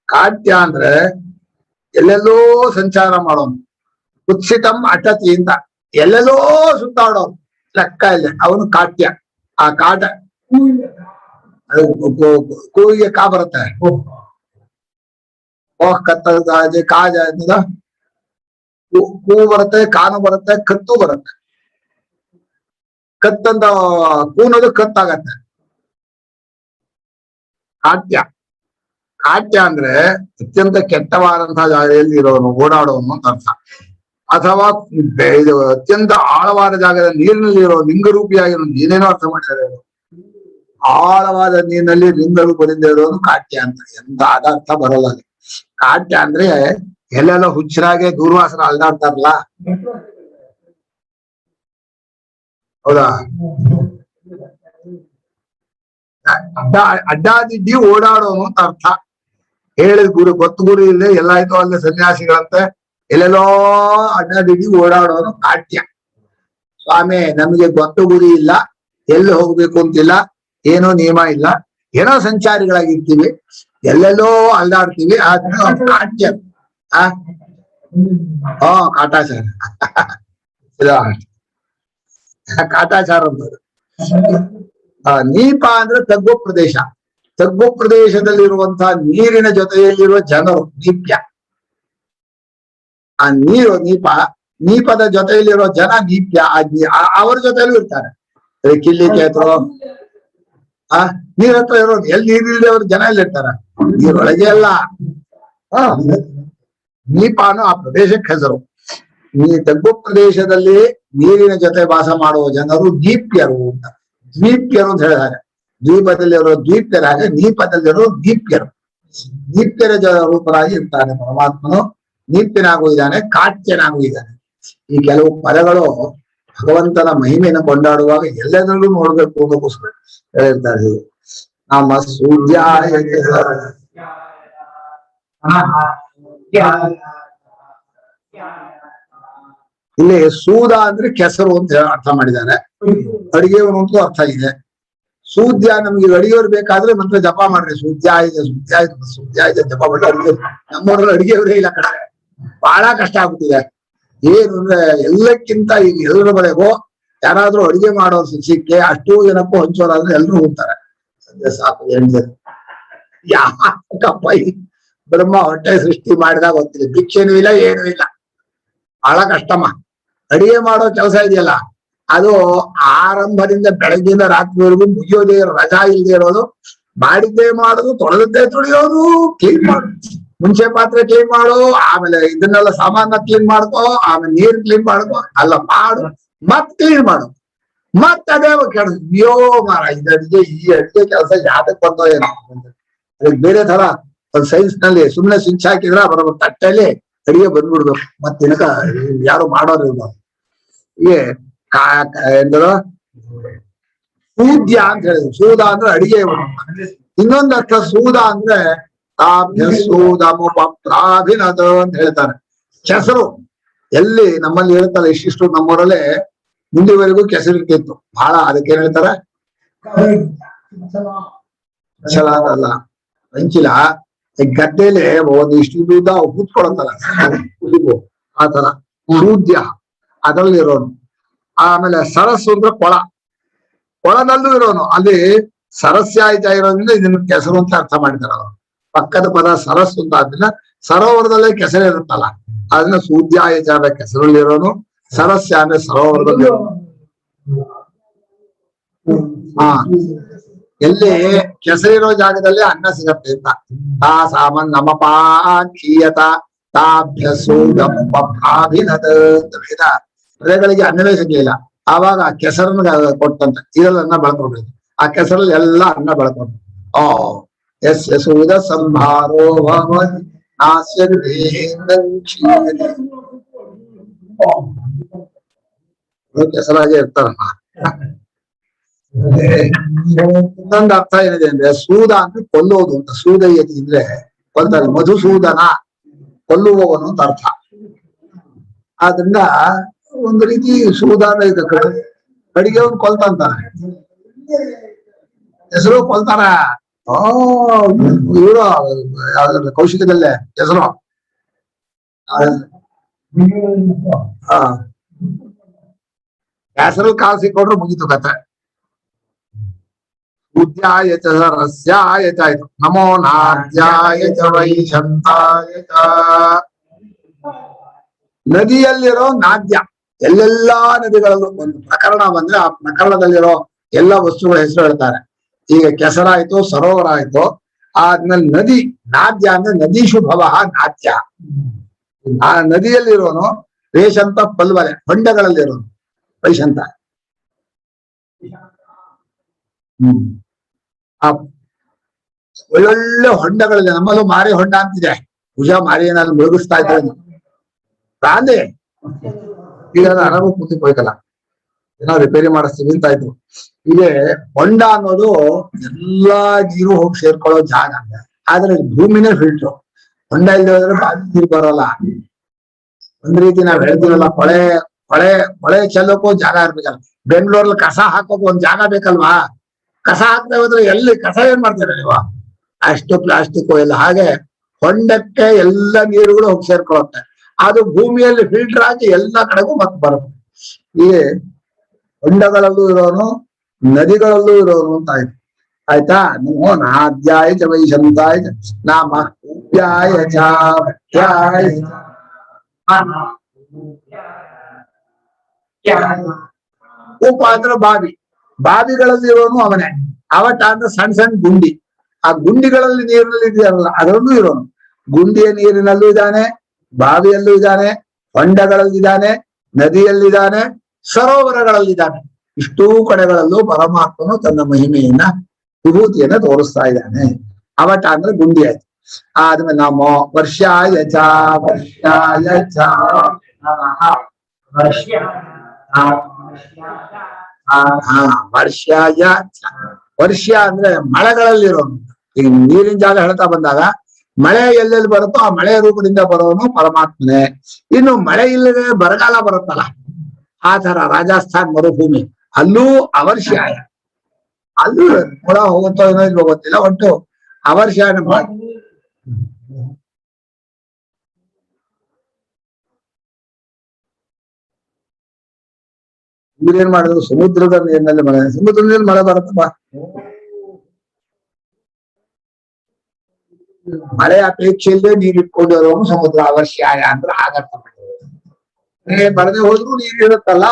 S1: ಕಾಟ್ಯ ಅಂದ್ರೆ ಎಲ್ಲೆಲ್ಲೋ ಸಂಚಾರ ಮಾಡೋನು. ಕುತ್ಸಿತಂ ಅಟತಿ ಅಂತ ಎಲ್ಲೆಲ್ಲೋ ಸುತ್ತಾಡೋನು, ಲೆಕ್ಕ ಇಲ್ಲ, ಅವನು ಕಾಟ್ಯ. ಆ ಕಾಟ ಅದು ಕೂವಿಗೆ ಕಾ ಬರುತ್ತೆ. ಓಹ್ ಕತ್ತ ಕಾಜ ಕೂ ಬರುತ್ತೆ, ಕಾನು ಬರುತ್ತೆ, ಕತ್ತು ಬರುತ್ತೆ. ಕತ್ತಂತ ಕೂನದು ಕತ್ತಾಗತ್ತೆ. ಕಾಟ್ಯ ಕಾಟ್ಯ ಅಂದ್ರೆ ಅತ್ಯಂತ ಕೆಟ್ಟವಾದಂತಹ ಜಾಗದಲ್ಲಿ ಇರೋನು, ಓಡಾಡೋನು ಅಂತ ಅರ್ಥ. ಅಥವಾ ಇದು ಅತ್ಯಂತ ಆಳವಾದ ಜಾಗದ ನೀರಿನಲ್ಲಿ ಇರೋ ಲಿಂಗರೂಪಿಯಾಗಿರೋ ಏನೇನೋ ಅರ್ಥ ಮಾಡಿದ್ದಾರೆ. ಆಳವಾದ ನೀರಿನಲ್ಲಿ ಲಿಂಗರೂಪದಿಂದ ಇರೋನು ಕಾಟ್ಯ ಅಂತ. ಎಂತ ಅದ ಅರ್ಥ ಬರೋಲ್ಲ ಅಲ್ಲಿ. ಕಾಟ್ಯ ಅಂದ್ರೆ ಎಲ್ಲೆಲ್ಲ ಹುಚ್ಚರಾಗೆ ದೂರ್ವಾಸನ ಅಲ್ದಾಡ್ತಾರಲ್ಲ, ಹೌದಾ? ಅಡ್ಡಾದಿಡ್ಡಿ ಓಡಾಡೋನು ಅಂತ ಅರ್ಥ. ಹೇಳಿದ ಗುರು ಗೊತ್ತು ಗುರು ಇಲ್ಲದೆ ಎಲ್ಲಾಯ್ತು ಅಲ್ಲದೆ ಸನ್ಯಾಸಿಗಳಂತೆ ಎಲ್ಲೆಲ್ಲೋ ಅಡ್ಡಾದಿಡ್ಡಿ ಓಡಾಡೋನು ಕಾಟ್ಯ. ಸ್ವಾಮಿ ನಮಗೆ ಗೊತ್ತು ಗುರಿ ಇಲ್ಲ, ಎಲ್ಲಿ ಹೋಗ್ಬೇಕು ಅಂತಿಲ್ಲ, ಏನೋ ನಿಯಮ ಇಲ್ಲ, ಏನೋ ಸಂಚಾರಿಗಳಾಗಿರ್ತೀವಿ, ಎಲ್ಲೆಲ್ಲೋ ಅಲ್ದಾಡ್ತೀವಿ. ಆದ್ರೆ ಕಾಟ್ಯ. ಕಾಟಾಚಾರ ಕಾಟಾಚಾರ ಅಂತ. ನೀಪ ಅಂದ್ರೆ ತಗ್ಗು ಪ್ರದೇಶ. ತಗ್ಗು ಪ್ರದೇಶದಲ್ಲಿರುವಂತಹ ನೀರಿನ ಜೊತೆಯಲ್ಲಿರುವ ಜನರು ನೀಪ್ಯ. ಆ ನೀರು ನೀಪ, ನೀಪದ ಜೊತೆಯಲ್ಲಿರೋ ಜನ ನೀಪ್ಯ. ಅವ್ರ ಜೊತೆಯಲ್ಲೂ ಇರ್ತಾರೆ. ಕಿಲ್ಲಿ ಕೇತರು ನೀರ್ ಹತ್ರ ಇರೋದು. ಎಲ್ಲಿ ನೀರಿಲ್ಲದೆ ಅವ್ರ ಜನ ಎಲ್ಲಿ ಇರ್ತಾರ? ನೀರೊಳಗೆ ಅಲ್ಲ. ನೀಪಾನು ಆ ಪ್ರದೇಶಕ್ಕೆ ಹೆಸರು. ತಗ್ಗು ಪ್ರದೇಶದಲ್ಲಿ ನೀರಿನ ಜೊತೆ ವಾಸ ಮಾಡುವ ಜನರು ದೀಪ್ಯರು ಅಂತ. ದ್ವೀಪ್ಯರು ಅಂತ ಹೇಳಿದ್ದಾರೆ. ದ್ವೀಪದಲ್ಲಿರೋ ದ್ವೀಪ್ಯರ ಹಾಗೆ ನೀಪದಲ್ಲಿರೋ ದೀಪ್ಯರು. ದೀಪ್ಯರ ರೂಪರಾಗಿ ಇರ್ತಾನೆ ಪರಮಾತ್ಮನು. ನೀಪ್ಯನಾಗುವುದಾನೆ, ಕಾಟ್ಯನಾಗುವುದಾನೆ. ಈ ಕೆಲವು ಪದಗಳು ಭಗವಂತನ ಮಹಿಮೆಯನ್ನು ಕೊಂಡಾಡುವಾಗ ಎಲ್ಲದರಲ್ಲೂ ನೋಡ್ಬೇಕು ಅನ್ನೋಕ್ಕೋಸ್ಕರ ಹೇಳಿರ್ತಾರೆ. ನಮ್ಮ ಸೂರ್ಯಾಯ ಇಲ್ಲಿ ಸೂದ ಅಂದ್ರೆ ಕೆಸರು ಅಂತ ಅರ್ಥ ಮಾಡಿದ್ದಾರೆ. ಅಡಿಗೆವನು ಅಂತೂ ಅರ್ಥ ಇದೆ. ಸೂದ್ಯ ನಮ್ಗೆ ಅಡಿಗೆಯವ್ರು ಬೇಕಾದ್ರೆ ಮಂತ್ರ ಜಪ ಮಾಡ್ರಿ. ಸೂದ್ಯಾಯ ಸೂದ್ಯಾಯ ಸೂದ್ಯಾಯ ಜಪ ಮಾಡಿ ಅಡಿಗೆ. ನಮ್ಮೂರಲ್ಲಿ ಅಡಿಗೆಯವರೇ ಇಲ್ಲ ಕಡೆ. ಬಹಳ ಕಷ್ಟ ಆಗ್ಬಿಟ್ಟಿದೆ. ಏನು ಅಂದ್ರೆ ಎಲ್ಲಕ್ಕಿಂತ ಈಗ ಎಲ್ಲರ ಮನೆಗೂ ಯಾರಾದ್ರೂ ಅಡಿಗೆ ಮಾಡೋರು ಶಿಕ್ಷಕ್ಕೆ ಅಷ್ಟು ಜನಕ್ಕೂ ಹಂಚೋರಾದ್ರೆ ಎಲ್ರು ಹೋಗ್ತಾರೆ. ಸಂಜೆ ಸಾಕು ಹೇಳಿದ್ರು ಯಾಕಪ್ಪ ಈ ಬ್ರಹ್ಮ ಹೊಟ್ಟೆ ಸೃಷ್ಟಿ ಮಾಡಿದಾಗ ಗೊತ್ತಿಲ್ಲ, ಭಿಕ್ಷೆನೂ ಇಲ್ಲ, ಏನೂ ಇಲ್ಲ. ಬಹಳ ಕಷ್ಟಮ್ಮ. ಅಡಿಗೆ ಮಾಡೋ ಕೆಲಸ ಇದೆಯಲ್ಲ, ಅದು ಆರಂಭದಿಂದ ಬೆಳಗ್ಗಿಂದ ರಾತ್ರಿವರೆಗೂ ಮುಗಿಯೋದೇ, ರಜಾ ಇಲ್ಲದೆ ಇರೋದು. ಮಾಡಿದ್ದೇ ಮಾಡೋದು, ತೊಳೆದದ್ದೇ ತೊಳೆಯೋದು, ಕ್ಲೀನ್ ಮಾಡೋದು. ಮುಂಚೆ ಪಾತ್ರೆ ಕ್ಲೀನ್ ಮಾಡು, ಆಮೇಲೆ ಇದನ್ನೆಲ್ಲ ಸಾಮಾನ ಕ್ಲೀನ್ ಮಾಡ್ಕೋ, ಆಮೇಲೆ ನೀರ್ ಕ್ಲೀನ್ ಮಾಡ್ಕೋ, ಅಲ್ಲ ಮಾಡು, ಮತ್ ಕ್ಲೀನ್ ಮಾಡು, ಮತ್ ಅದೇ ಕೆಡ್ದು. ಅಯ್ಯೋ ಮಾರ, ಈ ಅಡಿಗೆ ಕೆಲಸ ಯಾವ್ದಕ್ ಬಂದೋ ಏನೋ. ಬೇರೆ ತರ ಒಂದು ಸೈನ್ಸ್ ನಲ್ಲಿ ಸುಮ್ನೆ ಸ್ವಿಚ್ ಹಾಕಿದ್ರ ಬರೋ ತಟ್ಟೆಯಲ್ಲಿ ಅಡಿಗೆ ಬಂದ್ಬಿಡ್ಬೇಕು. ಮತ್ತಿನಕ ಯಾರು ಮಾಡೋರು ಇರ್ಬೋದು. ಹೀಗೆ ಎಂದರು ಸೂದ್ಯ ಅಂತ ಹೇಳಿದ್ರು. ಸೂದ ಅಂದ್ರೆ ಅಡಿಗೆ. ಇನ್ನೊಂದು ಅರ್ಥ ಸೂದ ಅಂದ್ರೆ ಸೂದಮುಪಪ್ರಾಭಿನದ ಅಂತ ಹೇಳ್ತಾರೆ. ಕೆಸರು ಎಲ್ಲಿ ನಮ್ಮಲ್ಲಿ ಹೇಳ್ತಾರೆ, ಇಷ್ಟಿಷ್ಟು ನಮ್ಮೂರಲ್ಲೇ ಮುಂದಿವರೆಗೂ ಕೆಸರು ಇರ್ತಿತ್ತು ಬಹಳ. ಅದಕ್ಕೆ ಏನ್ ಹೇಳ್ತಾರೆ? ಛಲ ಅಲ್ಲ, ಹಂಚಿಲ. ಗದ್ದೆಲೆ ಒಂದು ಇಷ್ಟು ಉದ್ದ ಕೂತ್ಕೊಳತ್ತಲ್ಲ, ಆ ತರ ಸೂದ್ಯ ಅದರಲ್ಲಿ ಇರೋನು. ಆಮೇಲೆ ಸರಸ್ಸು ಅಂದ್ರೆ ಕೊಳ, ಕೊಳದಲ್ಲೂ ಇರೋನು. ಅಲ್ಲಿ ಸರಸ್ಯಾಯುತ ಇರೋದ್ರಿಂದ ಇದನ್ನ ಕೆಸರು ಅಂತ ಅರ್ಥ ಮಾಡಿದಾರೆ ಅವರು. ಪಕ್ಕದ ಪದ ಸರಸ್ಸು ಅಂತ ಆದ್ರಿಂದ ಸರೋವರದಲ್ಲೇ ಕೆಸರು ಇರುತ್ತಲ್ಲ, ಅದನ್ನ ಸೂದ್ಯಾಯುತ ಅಂದ್ರೆ ಕೆಸರಲ್ಲಿ ಇರೋನು, ಸರಸ್ಯ ಅಂದ್ರೆ ಸರೋವರದಲ್ಲಿ. ಎಲ್ಲಿ ಕೆಸರಿರೋ ಜಾಗದಲ್ಲಿ ಅನ್ನ ಸಿಗತ್ತೆ ಅಂತ. ತಾ ಸಾಮನ್ ನಮಪಾಖೀಯತ ತಾಭ್ಯಸೂದಮುಪಪ್ರಾಭಿನದ ಅಂತ ವೇದ. ಪ್ರಜೆಗಳಿಗೆ ಅನ್ನವೇ ಸಿಗ್ಲಿಲ್ಲ, ಆವಾಗ ಆ ಕೆಸರನ್ನ ಕೊಟ್ಟಂತ. ಇದರಲ್ಲಿ ಅನ್ನ ಬೆಳ್ಕೊಡ್ಬೇಕು. ಆ ಕೆಸರಲ್ಲಿ ಎಲ್ಲ ಅನ್ನ ಬೆಳ್ಕೊಂಡು ಯಸ್ಯ ಸೂದ ಸಂಭಾರೋ ಕೆಸರಾಗೆ ಇರ್ತಾರಲ್ಲ. ಇನ್ನೊಂದು ಅರ್ಥ ಏನಿದೆ ಅಂದ್ರೆ ಸೂದ ಅಂದ್ರೆ ಕೊಲ್ಲೋದು ಅಂತ. ಸೂದಯತಿ ಅಂದ್ರೆ ಕೊಲ್ತಾರೆ. ಮಧುಸೂದನ ಕೊಲ್ಲುವವನು ಅಂತ ಅರ್ಥ. ಆದ್ರಿಂದ ಒಂದು ರೀತಿ ಸೂದ ಅಂದ್ರೆ ಇದು ಅಡಿಗೆ ಅವ್ನು ಕೊಲ್ತಾಂತಾನೆ, ಹೆಸರು ಕೊಲ್ತಾರ. ಇವರು ಕೌಶಿಕದಲ್ಲೇ ಹೆಸರು ಹೆಸರು ಕಾಲ್ ಸಿಕ್ಕೊಂಡ್ರು ಮುಗೀತು ಕತೆ. ಉದ್ಯಾಯ ಚ ರಸ್ಯಾಯ ಚ ಆಯ್ತು. ನಮೋ ನಾದ್ಯಾಯ ಚ ವೈಶಂತಾಯ ಚ. ನದಿಯಲ್ಲಿರೋ ನಾದ್ಯ, ಎಲ್ಲೆಲ್ಲಾ ನದಿಗಳಲ್ಲೂ ಒಂದು ಪ್ರಕರಣ ಬಂದ್ರೆ ಆ ಪ್ರಕರಣದಲ್ಲಿರೋ ಎಲ್ಲ ವಸ್ತುಗಳ ಹೆಸರು ಹೇಳ್ತಾರೆ. ಈಗ ಕೆಸರಾಯ್ತು, ಸರೋವರ ಆಯ್ತು, ಆದ್ಮೇಲೆ ನದಿ. ನಾದ್ಯ ಅಂದ್ರೆ ನದೀಶು ಭವ ನಾದ್ಯ. ಆ ನದಿಯಲ್ಲಿರೋನು ರೇಷಂತ ಪಲ್ವಲೆ, ಹೊಂಡಗಳಲ್ಲಿರೋನು ವೈಶಂತ. ಆ ಒಳ್ಳೊಳ್ಳೆ ಹೊಂಡಗಳಿದೆ. ನಮ್ಮಲ್ಲೂ ಮಾರಿ ಹೊಂಡ ಅಂತಿದೆ. ಪೂಜಾ ಮಾರಿ ಏನಾದ್ರು ಮುಳುಗಿಸ್ತಾ ಇದ್ದಾರೆ ರಾಂದೆ. ಈಗ ಅರಬು ಕೂತಿ ಹೋಯ್ತಲ್ಲ, ಏನೋ ರಿಪೇರಿ ಮಾಡಿಸ್ತೀವಿ ಅಂತ ಇದ್ರು. ಹೀಗೆ ಹೊಂಡ ಅನ್ನೋದು ಎಲ್ಲಾ ನೀರು ಹೋಗಿ ಸೇರ್ಕೊಳ್ಳೋ ಜಾಗ. ಆದ್ರೆ ಭೂಮಿನೇ ಫಿಲ್ಟ್ರು. ಹೊಂಡ ಇಲ್ಲದೆ ಹೋದ್ರೆ ಬಾವಿ ನೀರು ಬರೋಲ್ಲ. ಒಂದ್ ರೀತಿ ನಾವ್ ಹೇಳ್ತೀವಲ್ಲ, ಹೊಳೆ ಚೆಲ್ಲೋಕ್ಕೂ ಜಾಗ ಇರ್ಬೇಕಲ್ಲ. ಬೆಂಗಳೂರಲ್ಲಿ ಕಸ ಹಾಕೋಕ್ ಒಂದ್ ಜಾಗ ಬೇಕಲ್ವಾ? ಕಸ ಹಾಕ್ತಾ ಹೋದ್ರೆ ಎಲ್ಲಿ ಕಸ ಏನ್ ಮಾಡ್ತೀರ ನೀವು? ಅಷ್ಟು ಪ್ಲಾಸ್ಟಿಕ್ ಎಲ್ಲ. ಹಾಗೆ ಹೊಂಡಕ್ಕೆ ಎಲ್ಲ ನೀರುಗಳು ಹೋಗಿ ಸೇರ್ಕೊಳ್ಳುತ್ತೆ. ಅದು ಭೂಮಿಯಲ್ಲಿ ಫಿಲ್ಟರ್ ಆಗಿ ಎಲ್ಲ ಕಡೆಗೂ ಮತ್ತೆ ಬರುತ್ತೆ. ಈ ಹೊಂಡಗಳಲ್ಲೂ ಇರೋನು, ನದಿಗಳಲ್ಲೂ ಇರೋನು ಅಂತ ಆಯ್ತು. ಆಯ್ತಾ? ನಮೋ ನಾದ್ಯಾಯ ಚ ವೈಶಂತಾಯ ಚ ನಾಮ ಉಪ್ಯಾಯ ಚ ಭಕ್ತ್ಯಾಯ ಚ. ಉಪ ಅಂದ್ರೆ ಬಾವಿ. ಬಾವಿಗಳಲ್ಲಿ ಇರೋನು ಅವನೇ. ಅವಟ ಅಂದ್ರೆ ಸಣ್ಣ ಸಣ್ಣ ಗುಂಡಿ. ಆ ಗುಂಡಿಗಳಲ್ಲಿ ನೀರಿನಲ್ಲಿ ಇದೆಯಲ್ಲ, ಅದರಲ್ಲೂ ಇರೋನು. ಗುಂಡಿಯ ನೀರಿನಲ್ಲೂ ಇದ್ದಾನೆ, ಬಾವಿಯಲ್ಲೂ ಇದ್ದಾನೆ, ಹೊಂಡಗಳಲ್ಲಿದ್ದಾನೆ, ನದಿಯಲ್ಲಿದ್ದಾನೆ, ಸರೋವರಗಳಲ್ಲಿದ್ದಾನೆ. ಇಷ್ಟೂ ಕಡೆಗಳಲ್ಲೂ ಪರಮಾತ್ಮನು ತನ್ನ ಮಹಿಮೆಯನ್ನ, ವಿಭೂತಿಯನ್ನ ತೋರಿಸ್ತಾ ಇದ್ದಾನೆ. ಅವಟ ಅಂದ್ರೆ ಗುಂಡಿ ಆಯ್ತು. ಆದ್ಮೇಲೆ ನಮೋ ವರ್ಷಾಯ ಚ ವರ್ಷಾಯ ಚ. ವರ್ಷಾಯ ಚ. ವರ್ಷ ಅಂದ್ರೆ ಮಳೆಗಳಲ್ಲಿರೋನು. ಈಗ ನೀರಿನ ಜಾಗ ಹೇಳ್ತಾ ಬಂದಾಗ ಮಳೆ ಎಲ್ಲೆಲ್ಲಿ ಬರುತ್ತೋ ಆ ಮಳೆಯ ರೂಪದಿಂದ ಬರೋನು ಪರಮಾತ್ಮನೇ. ಇನ್ನು ಮಳೆ ಇಲ್ಲದೆ ಬರಗಾಲ ಬರುತ್ತಲ್ಲ, ಆ ತರ ರಾಜಸ್ಥಾನ್ ಮರುಭೂಮಿ, ಅಲ್ಲೂ ಅವರ್ಷಾಯ. ಅಲ್ಲೂ ಕೂಡ ಹೋಗುತ್ತೋ ಏನೋ ಇಲ್ವೋ ಗೊತ್ತಿಲ್ಲ, ಒಟ್ಟು ಅವರ್ಷಾಯನ ಇವ್ರೇನ್ ಮಾಡಿದ್ರು? ಸಮುದ್ರದ ನೀರಿನಲ್ಲಿ ಮಳೆ, ಸಮುದ್ರದ ನೀರಲ್ಲಿ ಮಳೆ ಬರುತ್ತಪ್ಪ. ಮಳೆ ಅಪೇಕ್ಷೆಯಲ್ಲೇ ನೀರು ಇಟ್ಕೊಂಡಿರೋನು ಸಮುದ್ರ ಅವಶ್ಯಾಯ ಅಂದ್ರೆ ಹಾಗರ್ಥ ಮಾಡಿದ್ದಾರೆ. ಬರದೆ ಹೋದ್ರು ನೀರು ಇರುತ್ತಲ್ಲ,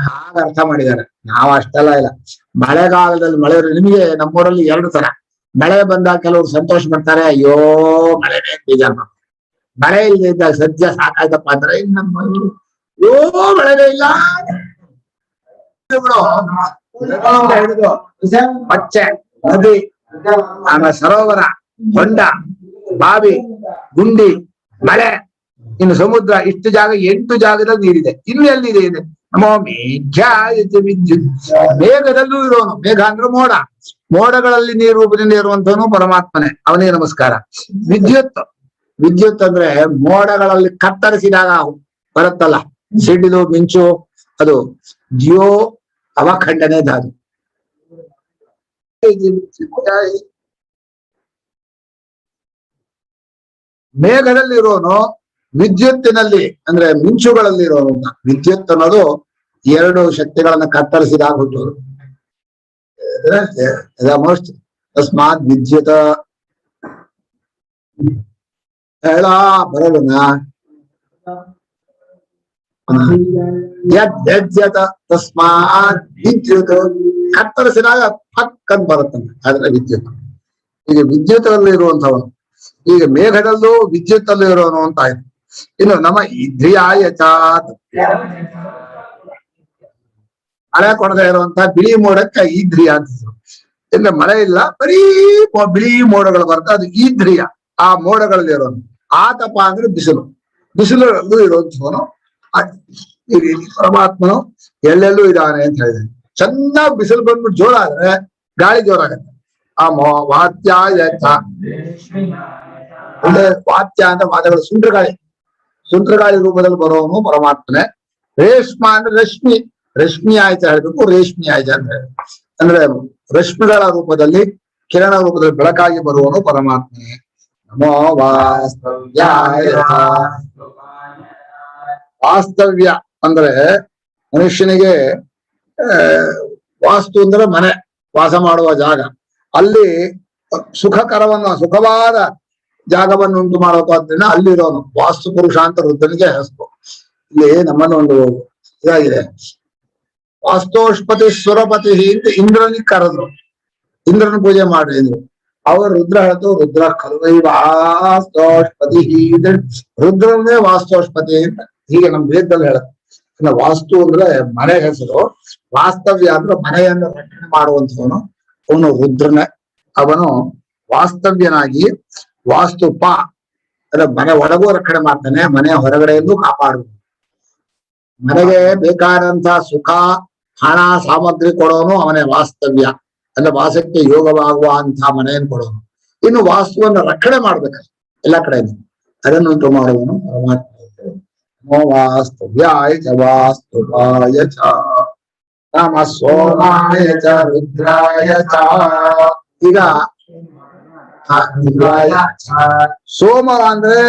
S1: ಹಾಗ ಅರ್ಥ ಮಾಡಿದ್ದಾರೆ. ನಾವು ಅಷ್ಟೆಲ್ಲ ಇಲ್ಲ. ಮಳೆಗಾಲದಲ್ಲಿ ಮಳೆ, ನಿಮಗೆ ನಮ್ಮೂರಲ್ಲಿ ಎರಡು ತರ. ಮಳೆ ಬಂದಾಗ ಕೆಲವರು ಸಂತೋಷ ಪಡ್ತಾರೆ, ಅಯ್ಯೋ ಮಳೆನೇ ಬೇಜಾರು ಮಾಡ್ತಾರೆ. ಮಳೆ ಇಲ್ಲದೆ ಇದ್ದಾಗ ಸದ್ಯ ಸಾಕಾಯ್ತಪ್ಪ ಅಂದ್ರೆ ನಮ್ಮ ಅಯ್ಯೋ ಮಳೆನೇ ಇಲ್ಲ. ಹಿಡಿದು ಪಚ್ಚೆ, ನದಿ, ಆಮೇಲೆ ಸರೋವರ, ಹೊಂಡ, ಬಾವಿ, ಗುಂಡಿ, ಮಳೆ, ಇನ್ನು ಸಮುದ್ರ, ಇಷ್ಟು ಜಾಗ, 8 ಜಾಗದಲ್ಲಿ ನೀರಿದೆ. ಇನ್ನು ಎಲ್ಲಿದೆ ಇದೆ? ನಮೋ ಮೇಘ್ಯಾಯ ಚ ವಿದ್ಯುತ್. ಮೇಘದಲ್ಲೂ ಇರೋನು. ಮೇಘ ಅಂದ್ರೆ ಮೋಡ. ಮೋಡಗಳಲ್ಲಿ ನೀರು ರೂಪದಿಂದ ಇರುವಂತವನು ಪರಮಾತ್ಮನೇ, ಅವನಿಗೆ ನಮಸ್ಕಾರ. ವಿದ್ಯುತ್. ವಿದ್ಯುತ್ ಅಂದ್ರೆ ಮೋಡಗಳಲ್ಲಿ ಕತ್ತರಿಸಿದಾಗ ಬರುತ್ತಲ್ಲ ಸಿಡಿಲು ಮಿಂಚು, ಅದು ದ್ಯೋ ಅವಖಂಡನೆ ಧಾತು. ಮೇಘದಲ್ಲಿ ಇರೋನು, ವಿದ್ಯುತ್ತಿನಲ್ಲಿ ಅಂದ್ರೆ ಮಿಂಚುಗಳಲ್ಲಿ ಇರೋನು. ವಿದ್ಯುತ್ ಅನ್ನೋದು 2 ಶಕ್ತಿಗಳನ್ನ ಕತ್ತರಿಸಿದಾಗ ಹುಟ್ಟೋದು. ತಸ್ಮಾತ್ ವಿದ್ಯುತ ಹೇಳ ಬರೋದನ್ನ ತಸ್ಮಾತ್ ವಿದ್ಯುತ್ ಕತ್ತರಿಸಿದಾಗ ಪಕ್ ಅಂತ ಬರುತ್ತಂತೆ. ಆದ್ರೆ ವಿದ್ಯುತ್, ಈಗ ವಿದ್ಯುತ್ ಅಲ್ಲಿ ಇರುವಂತವನು. ಈಗ ಮೇಘದಲ್ಲೂ ವಿದ್ಯುತ್ ಅಲ್ಲೂ ಇರೋನು ಅಂತ ಆಯ್ತು. ಇನ್ನು ನಮ್ಮ ಇದ್ರಿಯಾಯ ಚಾತ್, ಮಳೆ ಕೊಡದೆ ಇರುವಂತ ಬಿಳಿ ಮೋಡಕ್ಕೆ ಈದ್ರಿಯ ಅಂತಿದ್ರು. ಇಲ್ಲ ಮಳೆ ಇಲ್ಲ, ಬರೀ ಬಿಳಿ ಮೋಡಗಳು ಬರ್ತದೆ, ಅದು ಈದ್ರಿಯ. ಆ ಮೋಡಗಳಲ್ಲಿ ಇರೋನು. ಆತಪ ಅಂದ್ರೆ ಬಿಸಿಲು. ಬಿಸಿಲಲ್ಲೂ ಇರುವಂತವನು. ಈ ರೀತಿ ಪರಮಾತ್ಮನು ಎಲ್ಲೆಲ್ಲೂ ಇದ್ದಾನೆ ಅಂತ ಹೇಳಿದೆ. ಚೆನ್ನಾಗಿ ಬಿಸಿಲು ಬಂದ್ಬಿಟ್ಟು ಜೋರ ಆದ್ರೆ ಗಾಳಿ ಜೋರಾಗತ್ತೆ. ಆ ವಾತ್ಯಾಯ ಒಳ್ಳೆ ವಾತ್ಯ ಅಂತ ವಾದಗಳು, ಸುಂಟ್ರಗಾಳಿ. ಸುಂಟ್ರಗಾಳಿ ರೂಪದಲ್ಲಿ ಬರೋನು ಪರಮಾತ್ಮನೆ. ರೇಷ್ಮ ಅಂದ್ರೆ ರಶ್ಮಿ. ರಶ್ಮಿ ಆಯ್ತ ಹೇಳ್ಬೇಕು, ರೇಷ್ಮಿ ಆಯ್ತ ಅಂತ ಹೇಳಿ. ಅಂದ್ರೆ ರಶ್ಮಿಗಳ ರೂಪದಲ್ಲಿ, ಕಿರಣ ರೂಪದಲ್ಲಿ ಬೆಳಕಾಗಿ ಬರುವನು ಪರಮಾತ್ಮನೆ. ನಮೋ ವಾಸ್ತವ್ಯಾಯ. ವಾಸ್ತವ್ಯ ಅಂದ್ರೆ ಮನುಷ್ಯನಿಗೆ ವಾಸ್ತು ಅಂದ್ರೆ ಮನೆ. ವಾಸ ಮಾಡುವ ಜಾಗ. ಅಲ್ಲಿ ಸುಖವಾದ ಜಾಗವನ್ನು ಉಂಟು ಮಾಡೋದ್ರಿಂದ ಅಲ್ಲಿರೋನು ವಾಸ್ತು ಪುರುಷ ಅಂತ ರುದ್ರನಿಗೆ ಹೆಸರು. ಇಲ್ಲಿ ನಮ್ಮನ್ನು ಒಂದು ಇದಾಗಿದೆ, ವಾಸ್ತೋಷ್ಪತಿ ಸುರಪತಿ ಅಂತ ಇಂದ್ರನಿಗೆ ಕರೆದ್ರು, ಇಂದ್ರನ ಪೂಜೆ ಮಾಡ್ರಿ ಅಂದ್ರು. ಅವರು ರುದ್ರ ಹೇಳ್ತು, ರುದ್ರ ಕಲ್ವೈ ವಾಸ್ತೋಷ್ಪತಿ, ರುದ್ರನೇ ವಾಸ್ತೋಷ್ಪತಿ ಅಂತ ಹೀಗೆ ನಮ್ ವೇದದಲ್ಲಿ ಹೇಳುತ್ತೆ. ವಾಸ್ತು ಅಂದ್ರೆ ಮನೆ ಹೆಸರು, ವಾಸ್ತವ್ಯ ಅಂದ್ರೆ ಮನೆಯನ್ನು ರಕ್ಷಣೆ ಮಾಡುವಂತವನು ಅವನು ರುದ್ರನೇ. ಅವನು ವಾಸ್ತವ್ಯನಾಗಿ ವಾಸ್ತುಪ ಅಂದ್ರೆ ಮನೆ ಒಳಗೂ ರಕ್ಷಣೆ ಮಾಡ್ತಾನೆ, ಮನೆ ಹೊರಗಡೆಯಲ್ಲೂ ಕಾಪಾಡುವುದು. ಮನೆಗೆ ಬೇಕಾದಂತಹ ಸುಖ ಹಣ ಸಾಮಗ್ರಿ ಕೊಡೋನು ಅವನೇ ವಾಸ್ತವ್ಯ, ಅಂದ್ರೆ ವಾಸಕ್ಕೆ ಯೋಗವಾಗುವಂತಹ ಮನೆಯನ್ನು ಕೊಡೋನು. ಇನ್ನು ವಾಸ್ತುವನ್ನು ರಕ್ಷಣೆ ಮಾಡ್ಬೇಕು ಎಲ್ಲ ಕಡೆಯಿಂದ, ಅದನ್ನುಂಟು ಮಾಡುವನು ಪರಮಾತ್ಮ. ವಾಸ್ತವ್ಯಾಯ ಚ ವಾಸ್ತುಪಾಯ ಚ ನಮ ಸೋಮಾಯ ಚ ರುದ್ರಾಯ ಚ. ಈಗ ಸೋಮ ಅಂದ್ರೆ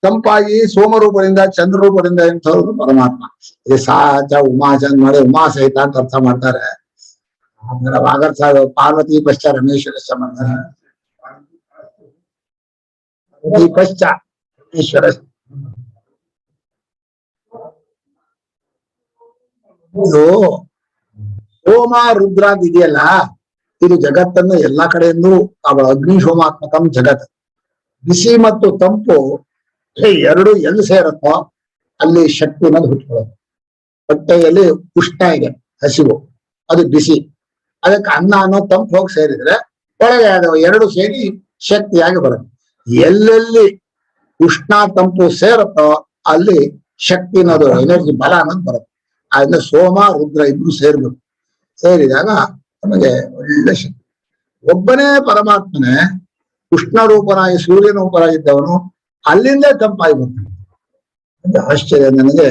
S1: ತಂಪಾಗಿ ಸೋಮರೂಪದಿಂದ ಚಂದ್ರರೂಪದಿಂದ ಎಂಥವ್ರು ಪರಮಾತ್ಮ. ಇದು ಸಾಚ ಉಮಾಚಂದ್ ಮಾಡಿ ಉಮಾ ಸಹಿತ ಅಂತ ಅರ್ಥ ಮಾಡ್ತಾರೆ. ಪಾರ್ವತಿ ಪಶ್ಚ ರಮೇಶ್ವರ ಸಂಬಂಧ, ಈ ಪಶ್ಚ ರಮೇಶ್ವರ. ಇದು ಸೋಮ ರುದ್ರ ಇದೆಯಲ್ಲ, ಇದು ಜಗತ್ತನ್ನು ಎಲ್ಲಾ ಕಡೆಯಿಂದ ಅಗ್ನಿ ಸೋಮಾತ್ಮಕಂ ಜಗತ್. ಬಿಸಿ ಮತ್ತು ತಂಪು ಎರಡು ಎಲ್ಲಿ ಸೇರುತ್ತೋ ಅಲ್ಲಿ ಶಕ್ತಿ ಅನ್ನೋದು ಹುಟ್ಕೊಳ್ಳೋದು. ಹೊಟ್ಟೆಯಲ್ಲಿ ಉಷ್ಣ ಇದೆ, ಹಸಿವು, ಅದು ಬಿಸಿ. ಅದಕ್ಕೆ ಅನ್ನ ಅನ್ನೋ ತಂಪು ಹೋಗಿ ಸೇರಿದ್ರೆ ಒಳಗೆ ಅದು ಎರಡು ಸೇರಿ ಶಕ್ತಿಯಾಗಿ ಬರುತ್ತೆ. ಎಲ್ಲೆಲ್ಲಿ ಉಷ್ಣ ತಂಪು ಸೇರುತ್ತೋ ಅಲ್ಲಿ ಶಕ್ತಿ ಅನ್ನೋದು ಎನರ್ಜಿ ಬಲ ಅನ್ನೋದು ಬರುತ್ತೆ. ಅದನ್ನ ಸೋಮ ರುದ್ರ ಇಬ್ರು ಸೇರ್ಬೇಕು. ಸೇರಿದಾಗ ನಮಗೆ ಒಳ್ಳೆ ಶಕ್ತಿ. ಒಬ್ಬನೇ ಪರಮಾತ್ಮನೇ ಉಷ್ಣ ರೂಪನಾಗಿ ಸೂರ್ಯನ ರೂಪನಾಗಿದ್ದವನು ಅಲ್ಲಿಂದೇ ತಂಪಾಗಿ ಬರ್ತಾನೆ. ಆಶ್ಚರ್ಯ ನನಗೆ.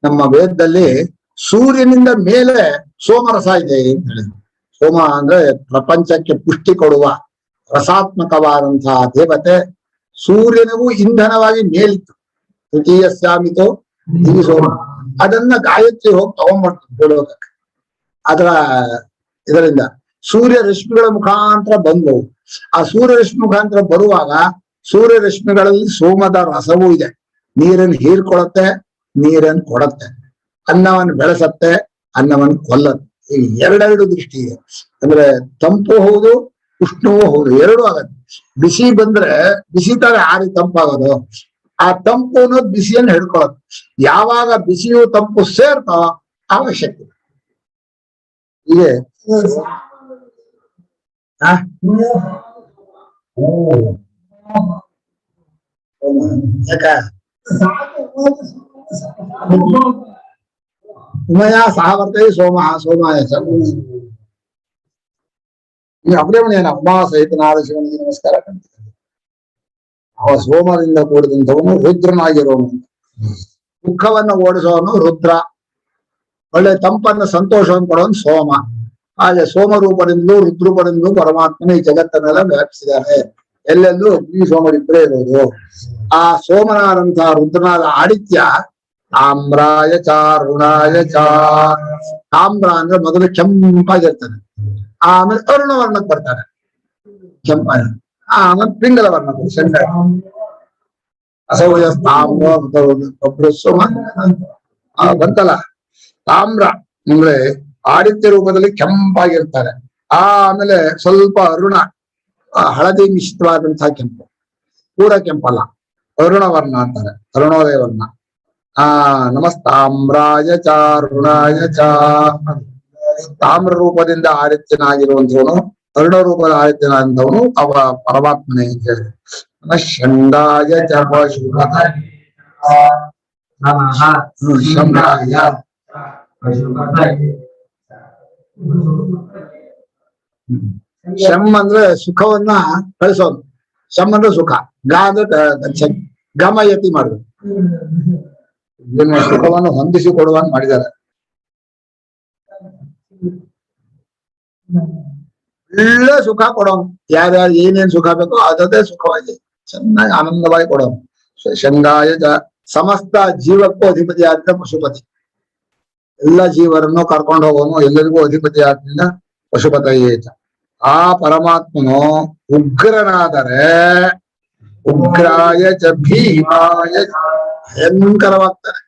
S1: ನಮ್ಮ ವೇದದಲ್ಲಿ ಸೂರ್ಯನಿಂದ ಮೇಲೆ ಸೋಮರಸ ಇದೆ ಅಂತ ಹೇಳಿದ್ರು. ಸೋಮ ಅಂದ್ರೆ ಪ್ರಪಂಚಕ್ಕೆ ಪುಷ್ಟಿ ಕೊಡುವ ರಸಾತ್ಮಕವಾದಂತಹ ದೇವತೆ. ಸೂರ್ಯನಿಗೂ ಇಂಧನವಾಗಿ ಮೇಲಿತ್ತು. ತೃತೀಯ ಸ್ಯಾಮಿತೋ ದಿವಿ ಸೋಮ. ಅದನ್ನ ಗಾಯತ್ರಿ ಹೋಗಿ ತಗೊಂಡ್ಬರ್ತದೆ ಅದರ ಇದರಿಂದ ಸೂರ್ಯ ರಶ್ಮಿಗಳ ಮುಖಾಂತರ ಬಂದವು. ಆ ಸೂರ್ಯ ರಶ್ಮಿ ಮುಖಾಂತರ ಬರುವಾಗ ಸೂರ್ಯ ರಶ್ಮಿಗಳಲ್ಲಿ ಸೋಮದ ರಸವೂ ಇದೆ. ನೀರನ್ನು ಹೀರ್ಕೊಳತ್ತೆ, ನೀರನ್ನು ಕೊಡತ್ತೆ, ಅನ್ನವನ್ನು ಬೆಳೆಸತ್ತೆ, ಅನ್ನವನ್ನು ಕೊಲ್ಲತ್ತೆ. ಈ ಎರಡೆರಡು ದೃಷ್ಟಿ ಇದೆ. ಅಂದ್ರೆ ತಂಪು ಹೌದು, ಉಷ್ಣವೂ ಹೌದು, ಎರಡೂ ಆಗತ್ತೆ. ಬಿಸಿ ಬಂದ್ರೆ ಬಿಸಿ ತರ ಆರಿ ತಂಪಾಗೋದು. ಆ ತಂಪು ಅನ್ನೋದು ಬಿಸಿಯನ್ನು ಹಿಡ್ಕೊಳತ್ತೆ. ಯಾವಾಗ ಬಿಸಿಯು ತಂಪು ಸೇರ್ತೋ ಆವಾಗ ಶಕ್ತಿ. ಹೀಗೆ ಯಾಕ ಉಮಯ ಸಹವರ್ತೈ ಸೋಮ ಸೋಮಾಯ ಈ ಅಬ್ರಹ್ಮಣ್ಯನ ಉಮಾ ಸಹಿತನಾದ ಶಿವನಿಗೆ ನಮಸ್ಕಾರ ಕಂಡಿದ್ದಾರೆ. ಅವ ಸೋಮದಿಂದ ಕೂಡಿದಂಥವನು ರುದ್ರನಾಗಿರೋನು. ದುಃಖವನ್ನು ಓಡಿಸೋನು ರುದ್ರ. ಒಳ್ಳೆ ತಂಪನ್ನ ಸಂತೋಷವನ್ನು ಕೊಡೋನು ಸೋಮ. ಹಾಗೆ ಸೋಮರೂಪದಿಂದಲೂ ರುದ್ರೂಪದಿಂದಲೂ ಪರಮಾತ್ಮನ ಈ ಜಗತ್ತನ್ನೆಲ್ಲ ವ್ಯಾಪಿಸಿದ್ದಾರೆ. ಎಲ್ಲೆಲ್ಲೂ ಅಗ್ನಿ ಸೋಮರಿಬ್ಬರೇ ಇರೋದು. ಆ ಸೋಮನಾದಂತಹ ರುದ್ರನಾದ ಆದಿತ್ಯ ತಾಮ್ರಾಯ ಚ ಋಣಾಯ ಚ. ತಾಮ್ರ ಅಂದ್ರೆ ಮೊದಲು ಕೆಂಪಾಗಿರ್ತಾನೆ, ಆಮೇಲೆ ಅರುಣ ವರ್ಣಕ್ಕೆ ಬರ್ತಾನೆ ಕೆಂಪಾಗಿ, ಆಮೇಲೆ ಪಿಂಗಲ ವರ್ಣ ಸೆಂಡ ಅಸೌಯ ತಾಮ್ರ ಒಬ್ರು ಸೋಮ ಬಂತಲ್ಲ. ತಾಮ್ರ ಅಂದ್ರೆ ಆದಿತ್ಯ ರೂಪದಲ್ಲಿ ಕೆಂಪಾಗಿರ್ತಾರೆ. ಆಮೇಲೆ ಸ್ವಲ್ಪ ಅರುಣ ಹಳದಿ ಮಿಶ್ರಿತವಾದಂತಹ ಕೆಂಪು, ಪೂರ ಕೆಂಪಲ್ಲ, ಅರುಣ ವರ್ಣ ಅಂತಾರೆ, ಅರುಣೋದಯ ವರ್ಣ. ನಮಸ್ತಾಮ್ರಾಯ ಚ ಋಣಾಯ ಚ. ತಾಮ್ರ ರೂಪದಿಂದ ಆದಿತ್ಯನಾಗಿರುವಂತವನು, ಅರುಣ ರೂಪದ ಆದಿತ್ಯನಾದಂಥವನು ಅವ ಪರಮಾತ್ಮನೇ ಅಂತ ಹೇಳಿ. ಶಂಡಾಯ ಚ ಶಮ್ ಅಂದ್ರೆ ಸುಖವನ್ನ ಕಳಿಸೋದು. ಶಮ್ ಅಂದ್ರೆ ಸುಖ, ಗ ಅಂದ್ರೆ ಗಮಯತಿ ಮಾಡುದು. ಸುಖವನ್ನು ಹೊಂದಿಸಿ ಕೊಡುವಂತ ಮಾಡಿದ್ದಾರೆ. ಒಳ್ಳೆ ಸುಖ ಕೊಡೋನು. ಯಾರ್ಯಾರು ಏನೇನ್ ಸುಖ ಬೇಕೋ ಅದೇ ಸುಖವಾಗಿ ಚೆನ್ನಾಗಿ ಆನಂದವಾಗಿ ಕೊಡೋನು. ಶಂಗಾಯ ಸಮಸ್ತ ಜೀವಕ್ಕೂ ಅಧಿಪತಿ ಆದ ಪಶುಪತಿ. ಎಲ್ಲ ಜೀವರನ್ನು ಕರ್ಕೊಂಡು ಹೋಗೋನು, ಎಲ್ಲರಿಗೂ ಅಧಿಪತಿ ಆದ್ರಿಂದ ಪಶುಪತಯೇ ಚ. ಆ ಪರಮಾತ್ಮನು ಉಗ್ರನಾದರೆ ಉಗ್ರಾಯ ಚ ಭೀಮಾಯ ಭಯಂಕರವಾಗ್ತಾನೆ.